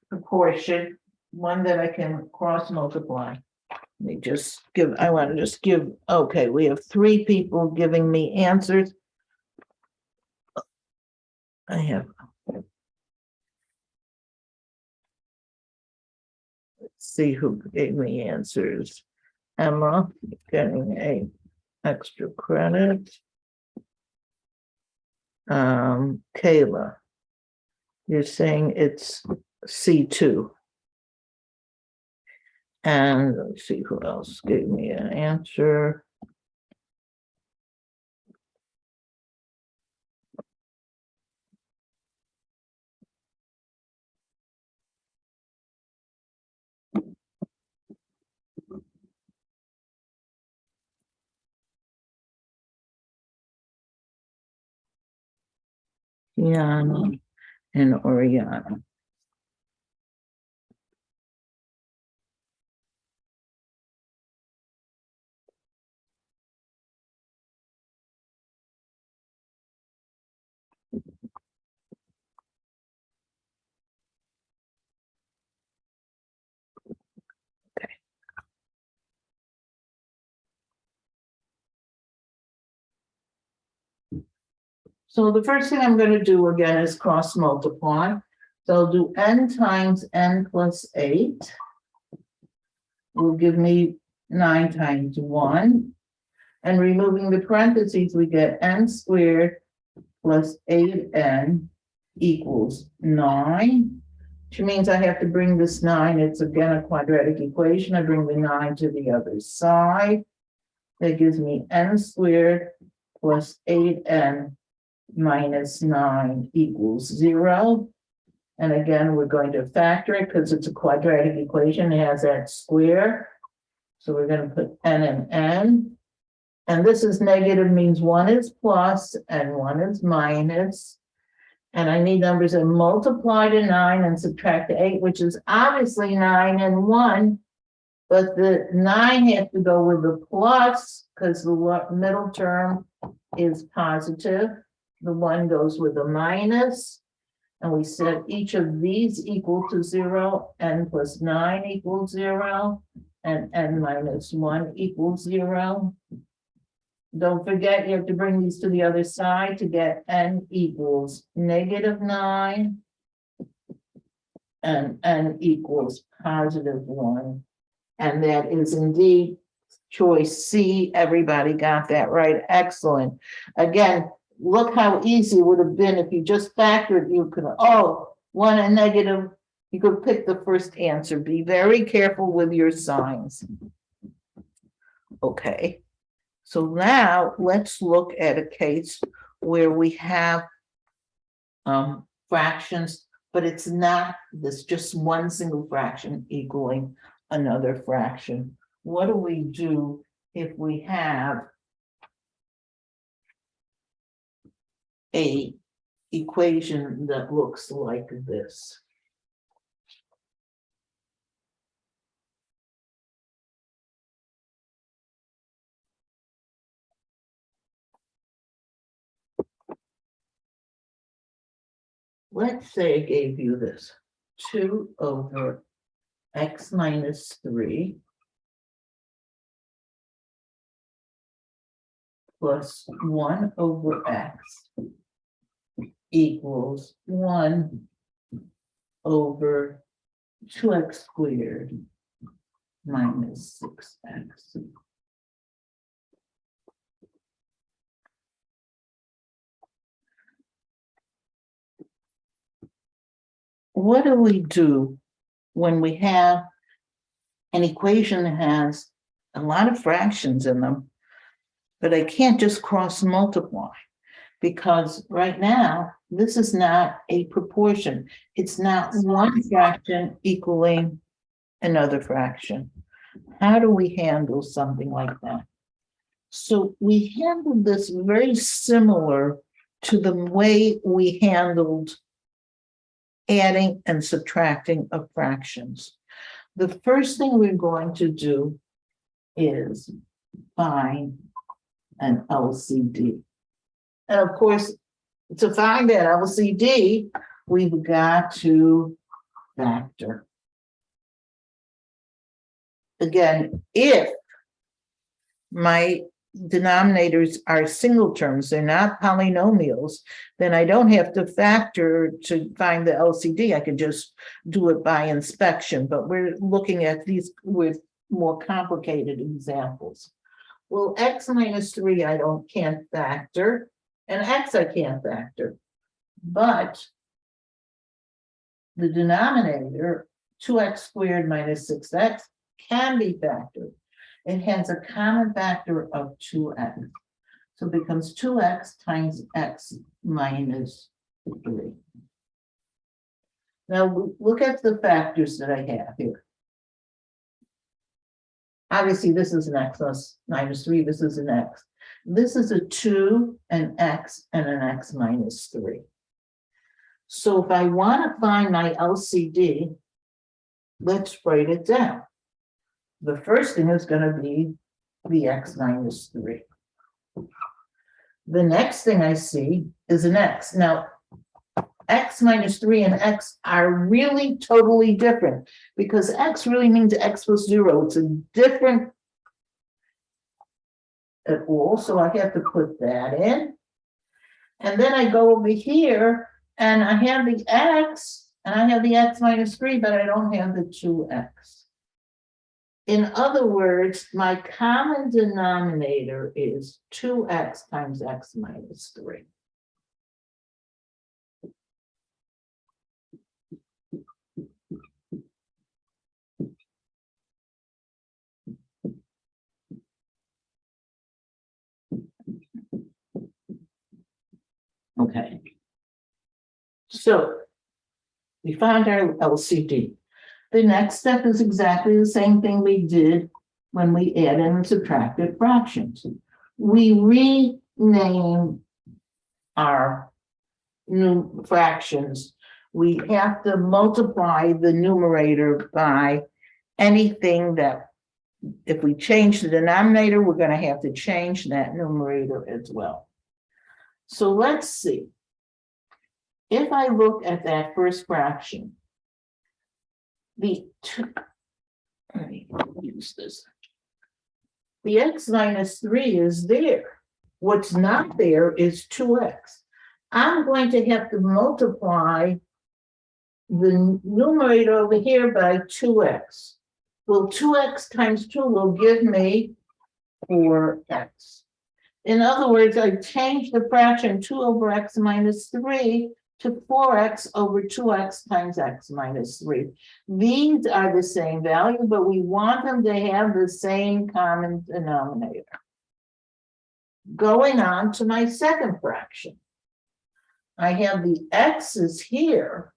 proportion, one that I can cross multiply. Let me just give, I want to just give, okay, we have 3 people giving me answers. I have. Let's see who gave me answers. Emma, getting a extra credit. Kayla, you're saying it's C2. And let's see who else gave me an answer. Yana and Oriana. So the first thing I'm going to do again is cross multiply. So I'll do n times n plus 8 will give me 9 times 1. And removing the parentheses, we get n squared plus 8n equals 9, which means I have to bring this 9. It's again a quadratic equation. I bring the 9 to the other side. That gives me n squared plus 8n minus 9 equals 0. And again, we're going to factor it because it's a quadratic equation. It has that square. So we're going to put n and n. And this is negative, means 1 is plus and 1 is minus. And I need numbers that multiply to 9 and subtract to 8, which is obviously 9 and 1. But the 9 has to go with the plus because the middle term is positive. The 1 goes with a minus. And we set each of these equal to 0, n plus 9 equals 0, and n minus 1 equals 0. Don't forget, you have to bring these to the other side to get n equals negative 9 and n equals positive 1. And that is indeed choice C. Everybody got that right. Excellent. Again, look how easy it would have been if you just factored. You could, 1 and negative, you could pick the first answer. Be very careful with your signs. Okay. So now let's look at a case where we have fractions, but it's not this just one single fraction equaling another fraction. What do we do if we have a equation that looks like this? Let's say I gave you this 2 over x minus 3 plus 1 over x equals 1 over 2x squared minus 6x. What do we do when we have an equation that has a lot of fractions in them, but I can't just cross multiply? Because right now, this is not a proportion. It's not one fraction equaling another fraction. How do we handle something like that? So we handled this very similar to the way we handled adding and subtracting of fractions. The first thing we're going to do is find an LCD. And of course, to find that LCD, we've got to factor. Again, if my denominators are single terms, they're not polynomials, then I don't have to factor to find the LCD. I can just do it by inspection, but we're looking at these with more complicated examples. Well, x minus 3 I can't factor, and x I can't factor, but the denominator 2x squared minus 6x can be factored. It has a common factor of 2x. So it becomes 2x times x minus 3. Now look at the factors that I have here. Obviously, this is an x plus minus 3. This is an x. This is a 2, an x, and an x minus 3. So if I want to find my LCD, let's write it down. The first thing is going to be the x minus 3. The next thing I see is an x. Now, x minus 3 and x are really totally different because x really means x plus 0. It's a different at all, so I have to put that in. And then I go over here and I have the x and I have the x minus 3, but I don't have the 2x. In other words, my common denominator is 2x times x minus 3. Okay. So we found our LCD. The next step is exactly the same thing we did when we added and subtracted fractions. We rename our new fractions. We have to multiply the numerator by anything that, if we change the denominator, we're going to have to change that numerator as well. So let's see. If I look at that first fraction, let me use this. The x minus 3 is there. What's not there is 2x. I'm going to have to multiply the numerator over here by 2x. Well, 2x times 2 will give me 4x. In other words, I changed the fraction 2 over x minus 3 to 4x over 2x times x minus 3. These are the same value, but we want them to have the same common denominator. Going on to my second fraction. I have the x's here,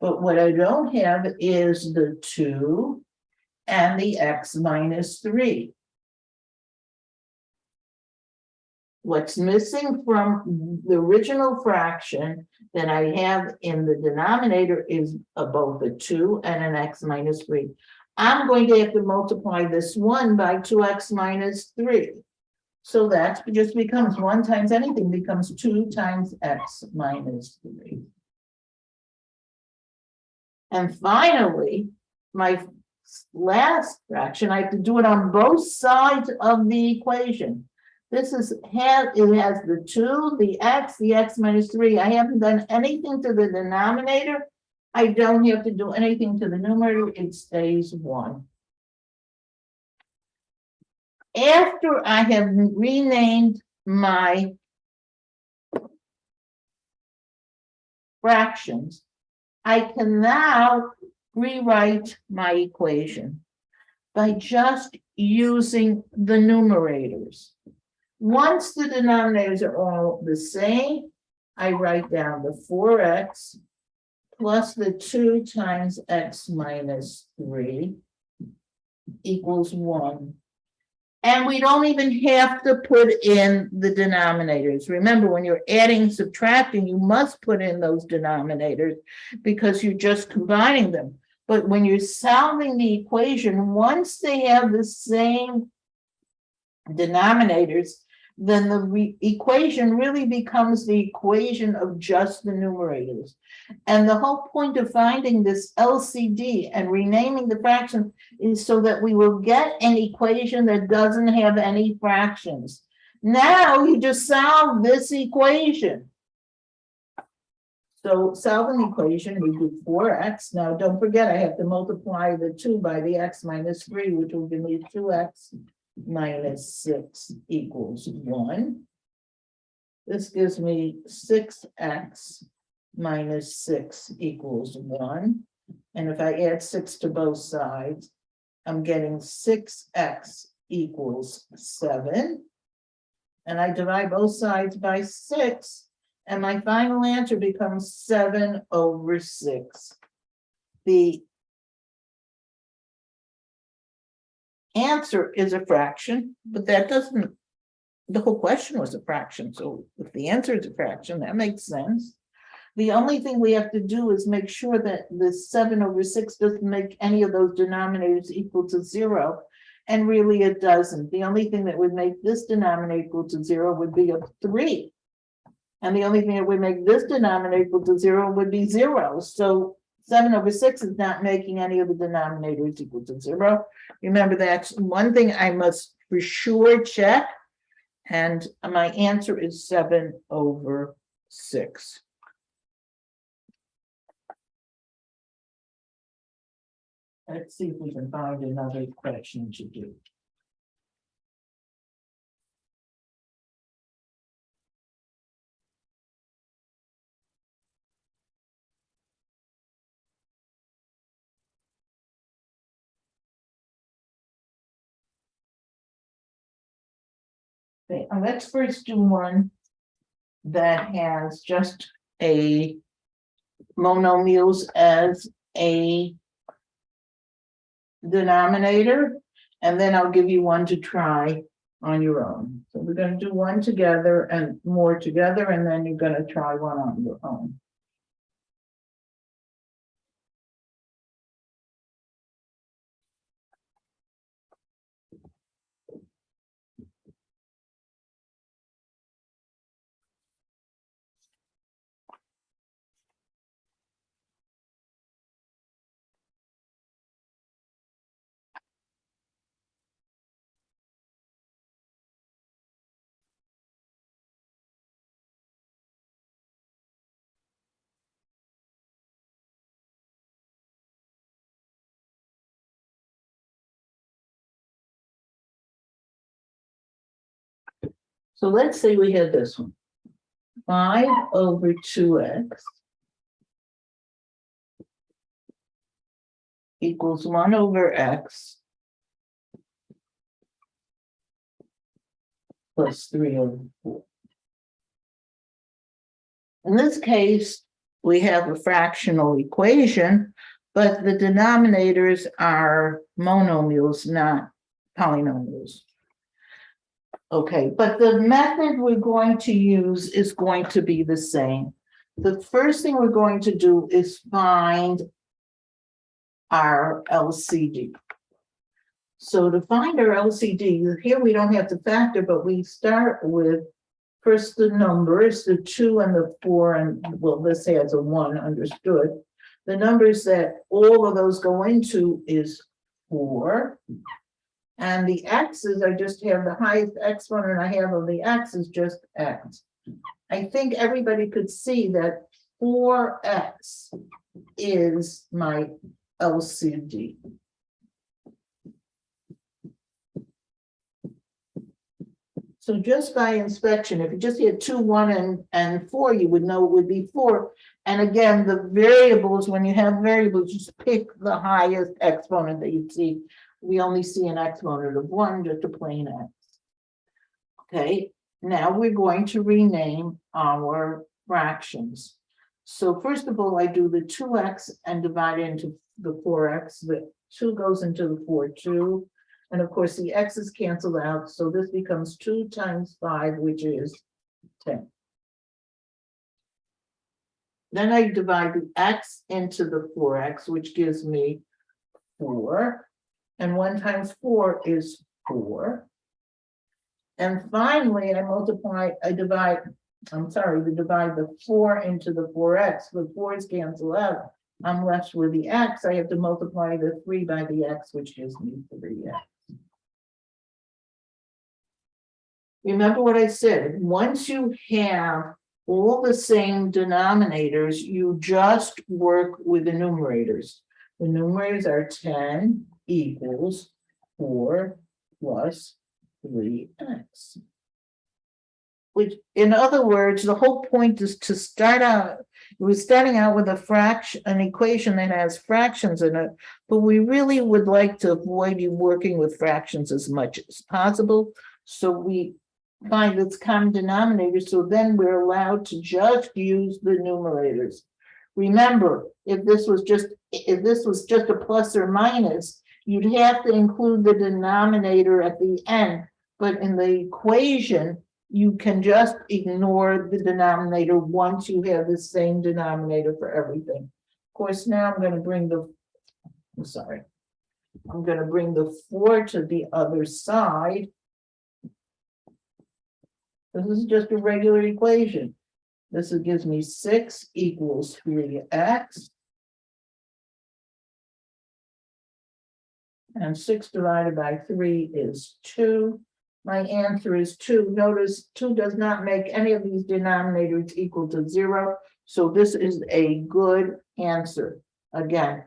but what I don't have is the 2 and the x minus 3. What's missing from the original fraction that I have in the denominator is both a 2 and an x minus 3. I'm going to have to multiply this 1 by 2x minus 3. So that just becomes 1 times anything becomes 2 times x minus 3. And finally, my last fraction, I have to do it on both sides of the equation. This is it has the 2, the x minus 3. I haven't done anything to the denominator. I don't have to do anything to the numerator. It stays 1. After I have renamed my fractions, I can now rewrite my equation by just using the numerators. Once the denominators are all the same, I write down the 4x plus the 2 times x minus 3 equals 1. And we don't even have to put in the denominators. Remember, when you're adding and subtracting, you must put in those denominators because you're just combining them. But when you're solving the equation, once they have the same denominators, then the equation really becomes the equation of just the numerators. And the whole point of finding this LCD and renaming the fractions is so that we will get an equation that doesn't have any fractions. Now you just solve this equation. So solving the equation, we do 4x. Now don't forget, I have to multiply the 2 by the x minus 3, which will give me 2x minus 6 equals 1. This gives me 6x minus 6 equals 1. And if I add 6 to both sides, I'm getting 6x equals 7. And I divide both sides by 6. And my final answer becomes 7 over 6. The answer is a fraction, but that doesn't, the whole question was a fraction. So if the answer is a fraction, that makes sense. The only thing we have to do is make sure that the 7 over 6 doesn't make any of those denominators equal to 0. And really it doesn't. The only thing that would make this denominator equal to 0 would be a 3. And the only thing that would make this denominator equal to 0 would be 0. So 7 over 6 is not making any of the denominators equal to 0. Remember, that's one thing I must for sure check. And my answer is 7 over 6. Let's see if we can find another question to do. Okay, let's first do one that has just a monomials as a denominator, and then I'll give you one to try on your own. So we're going to do one together and more together, and then you're going to try one on your own. So let's say we had this one, 5 over 2x equals 1 over x plus 3 over 4. In this case, we have a fractional equation, but the denominators are monomials, not polynomials. Okay, but the method we're going to use is going to be the same. The first thing we're going to do is find our LCD. So to find our LCD, here we don't have to factor, but we start with first the numbers, the 2 and the 4, and well, this has a 1, understood. The numbers that all of those go into is 4. And the x's, I just have the highest exponent I have of the x is just x. I think everybody could see that 4x is my LCD. So just by inspection, if you just had 2, 1, and 4, you would know it would be 4. And again, the variables, when you have variables, just pick the highest exponent that you see. We only see an exponent of 1, just a plain x. Okay, now we're going to rename our fractions. So first of all, I do the 2x and divide it into the 4x. The 2 goes into the 4, 2. And of course, the x's canceled out, so this becomes 2 times 5, which is 10. Then I divide the x into the 4x, which gives me 4. And 1 times 4 is 4. And finally, we divide the 4 into the 4x. The 4's cancel out. I'm left with the x. I have to multiply the 3 by the x, which gives me 3x. Remember what I said, once you have all the same denominators, you just work with the numerators. The numerators are 10 equals 4 plus 3x. Which, in other words, the whole point is to start out, we're starting out with a fraction, an equation that has fractions in it, but we really would like to avoid you working with fractions as much as possible. So we find its common denominator, so then we're allowed to just use the numerators. Remember, if this was just a plus or minus, you'd have to include the denominator at the end. But in the equation, you can just ignore the denominator once you have the same denominator for everything. Of course, now I'm going to bring the 4 to the other side. This is just a regular equation. This gives me 6 equals 3x. And 6 divided by 3 is 2. My answer is 2. Notice 2 does not make any of these denominators equal to 0. So this is a good answer. Again,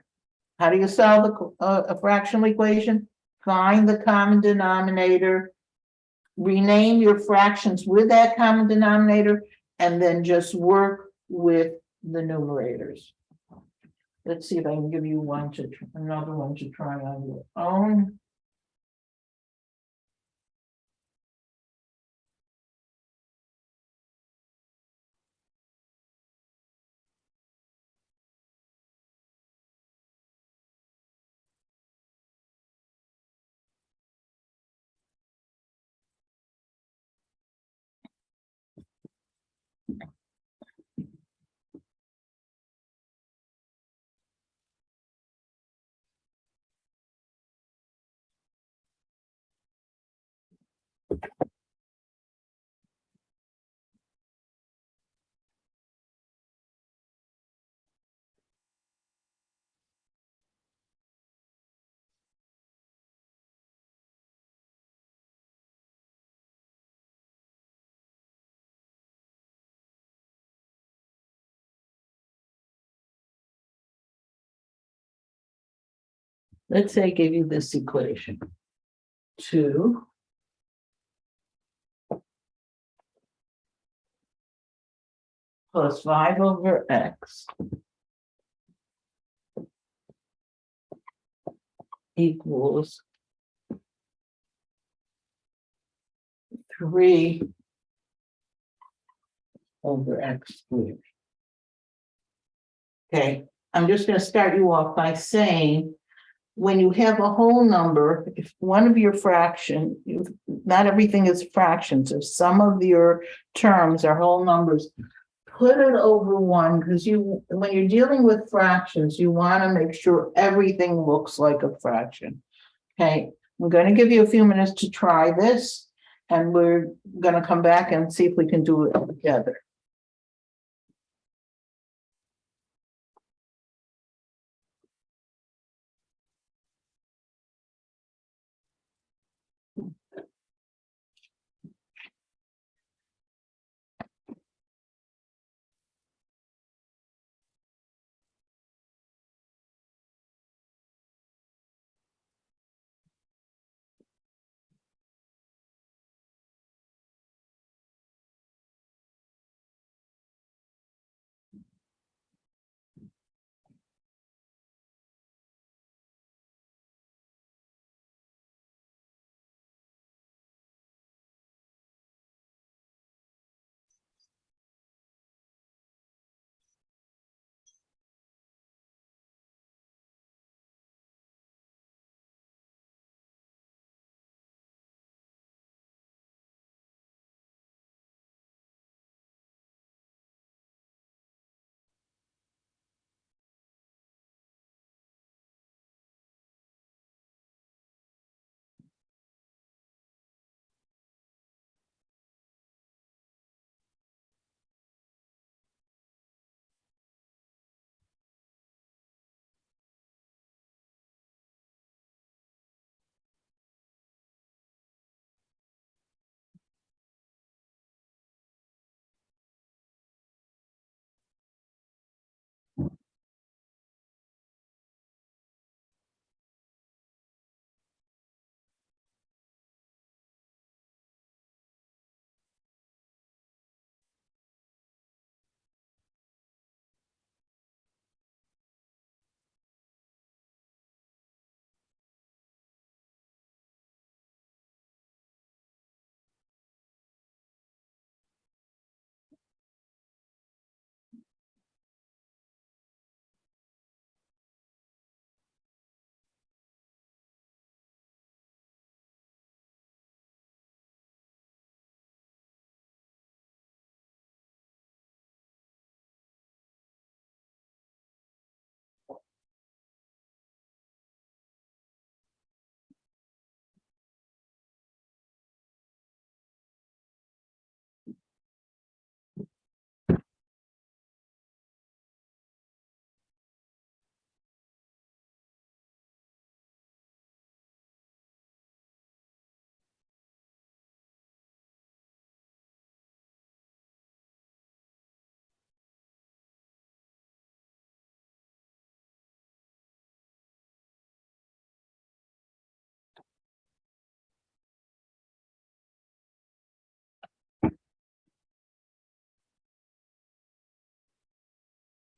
how do you solve a fractional equation? Find the common denominator, rename your fractions with that common denominator, and then just work with the numerators. Let's see if I can give you another one to try on your own. Let's say I give you this equation. 2 plus 5 over x equals 3 over x squared. Okay, I'm just going to start you off by saying, when you have a whole number, if one of your not everything is fractions, if some of your terms are whole numbers, put it over 1, because when you're dealing with fractions, you want to make sure everything looks like a fraction. Okay, we're going to give you a few minutes to try this, and we're going to come back and see if we can do it together.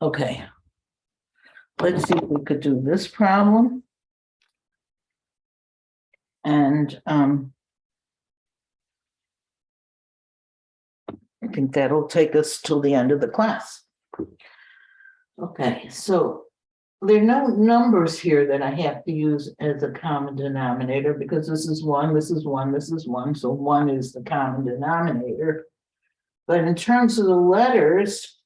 Okay. Let's see if we could do this problem. And I think that'll take us till the end of the class. Okay, so there are no numbers here that I have to use as a common denominator because this is one, this is one, this is one, so one is the common denominator. But in terms of the letters,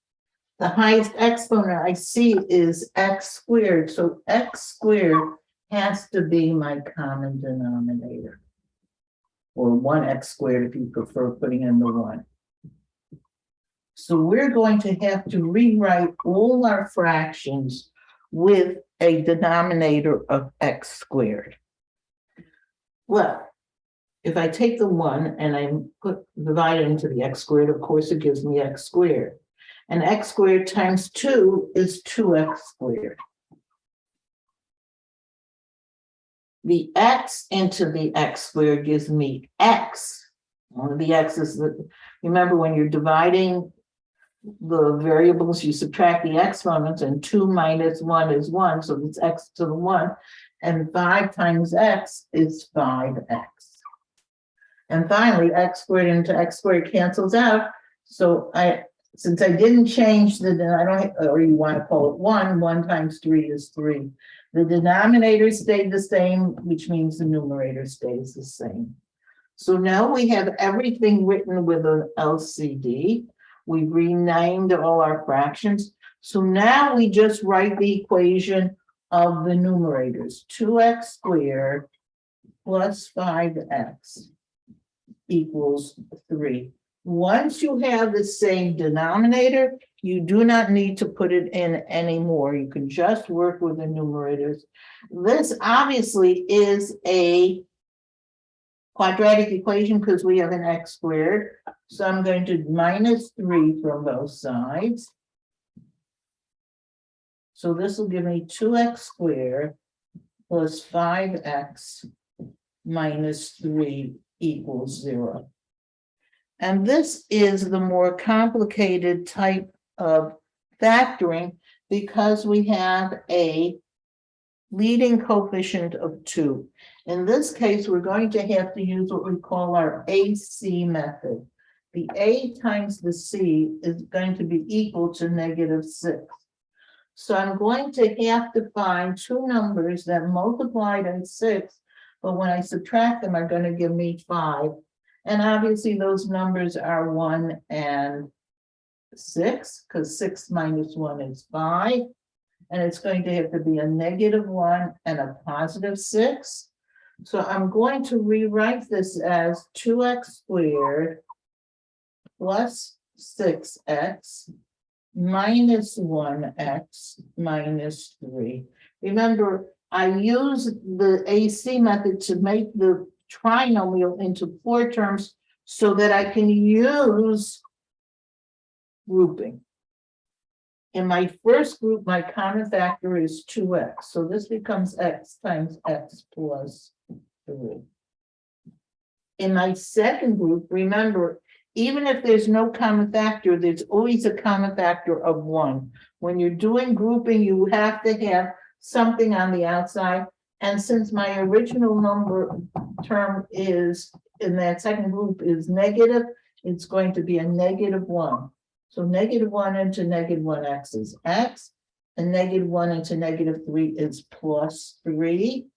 the highest exponent I see is x squared, so x squared has to be my common denominator. Or 1x squared if you prefer putting in the 1. So we're going to have to rewrite all our fractions with a denominator of x squared. Well, if I take the 1 and I divide it into the x squared, of course it gives me x squared. And x squared times 2 is 2x squared. The x into the x squared gives me x. One of the x's, remember when you're dividing the variables, you subtract the exponents, and 2 minus 1 is 1, so it's x to the 1, and 5 times x is 5x. And finally, x squared into x squared cancels out, so since I didn't change or you want to call it 1 times 3 is 3. The denominator stayed the same, which means the numerator stays the same. So now we have everything written with an LCD. We've renamed all our fractions. So now we just write the equation of the numerators. 2x squared plus 5x equals 3. Once you have the same denominator, you do not need to put it in anymore. You can just work with the numerators. This obviously is a quadratic equation because we have an x squared. So I'm going to minus 3 from both sides. So this will give me 2x squared plus 5x minus 3 equals 0. And this is the more complicated type of factoring because we have a leading coefficient of 2. In this case, we're going to have to use what we call our AC method. The A times the C is going to be equal to -6. So I'm going to have to find two numbers that multiply by 6, but when I subtract them are going to give me 5. And obviously those numbers are 1 and 6, because 6 minus 1 is 5. And it's going to have to be a -1 and a +6. So I'm going to rewrite this as 2x squared plus 6x minus 1x minus 3. Remember, I use the AC method to make the trinomial into 4 terms so that I can use grouping. In my first group, my common factor is 2x. So this becomes x times x plus 3. In my second group, remember, even if there's no common factor, there's always a common factor of 1. When you're doing grouping, you have to have something on the outside. And since my original number term is in that second group is negative, it's going to be a -1. So -1 into -1x is x, and -1 into -3 is +3.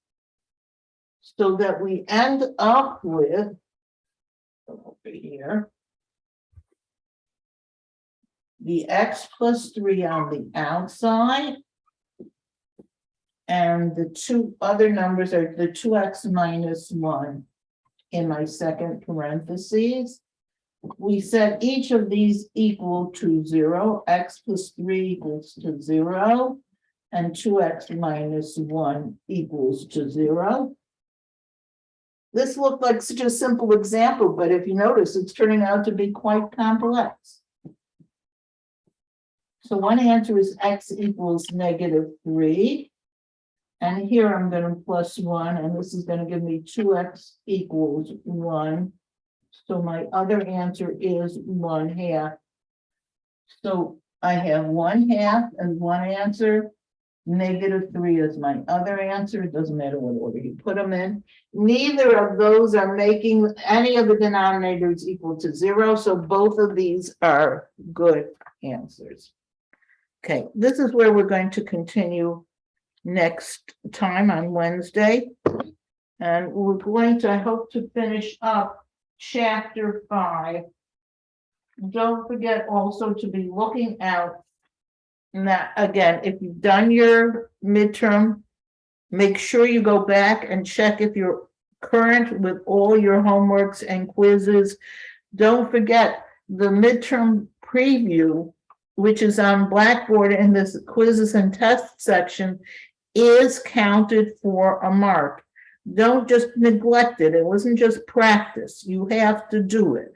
So that we end up with, over here, the x plus 3 on the outside, and the two other numbers are the 2x minus 1 in my second parentheses. We set each of these equal to 0. X plus 3 equals to 0, and 2x minus 1 equals to 0. This looked like such a simple example, but if you notice, it's turning out to be quite complex. So one answer is x equals -3. And here I'm going to plus 1, and this is going to give me 2x equals 1. So my other answer is 1/2. So I have 1/2 as one answer. -3 is my other answer. It doesn't matter what order you put them in. Neither of those are making any of the denominators equal to 0, so both of these are good answers. Okay, this is where we're going to continue next time on Wednesday. And we're going to, I hope to finish up chapter 5. Don't forget also to be looking out. Now, again, if you've done your midterm, make sure you go back and check if you're current with all your homeworks and quizzes. Don't forget the midterm preview, which is on Blackboard in this quizzes and tests section, is counted for a mark. Don't just neglect it. It wasn't just practice. You have to do it.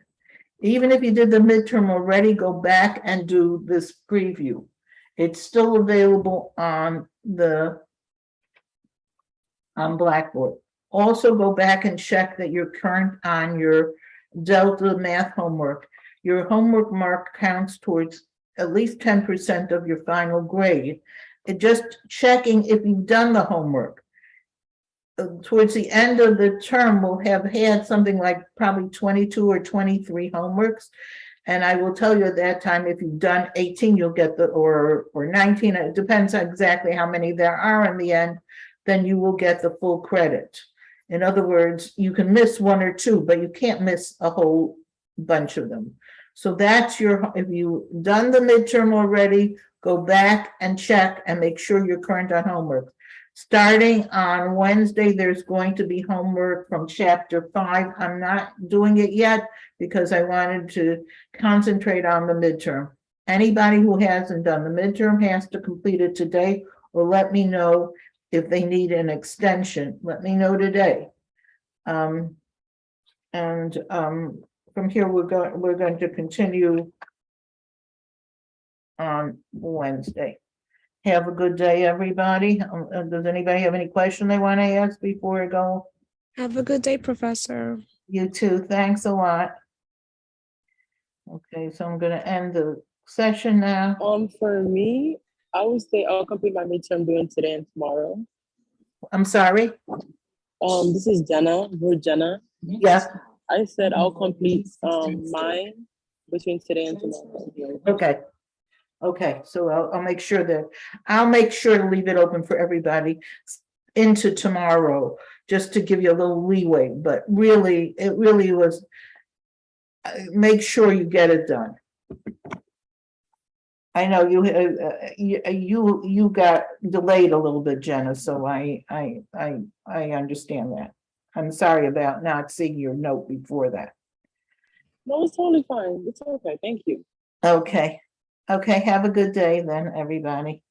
Even if you did the midterm already, go back and do this preview. It's still available on Blackboard. Also go back and check that you're current on your Delta math homework. Your homework mark counts towards at least 10% of your final grade. Just checking if you've done the homework. Towards the end of the term, we'll have had something like probably 22 or 23 homeworks. And I will tell you at that time, if you've done 18, you'll get or 19, it depends on exactly how many there are in the end, then you will get the full credit. In other words, you can miss 1 or 2, but you can't miss a whole bunch of them. So that's if you've done the midterm already, go back and check and make sure you're current on homework. Starting on Wednesday, there's going to be homework from chapter 5. I'm not doing it yet because I wanted to concentrate on the midterm. Anybody who hasn't done the midterm has to complete it today, or let me know if they need an extension. Let me know today. From here, we're going to continue on Wednesday. Have a good day, everybody. Does anybody have any question they want to ask before I go? Have a good day, Professor. You too. Thanks a lot. Okay, so I'm going to end the session now. For me, I would say I'll complete my midterm doing today and tomorrow. I'm sorry. This is Jenna. We're Jenna. Yes. I said I'll complete mine between today and tomorrow. Okay. Okay, so I'll make sure to leave it open for everybody into tomorrow, just to give you a little leeway, but really, it really was, make sure you get it done. I know you got delayed a little bit, Jenna, so I understand that. I'm sorry about not seeing your note before that. No, it's totally fine. It's okay. Thank you. Okay. Okay, have a good day then, everybody.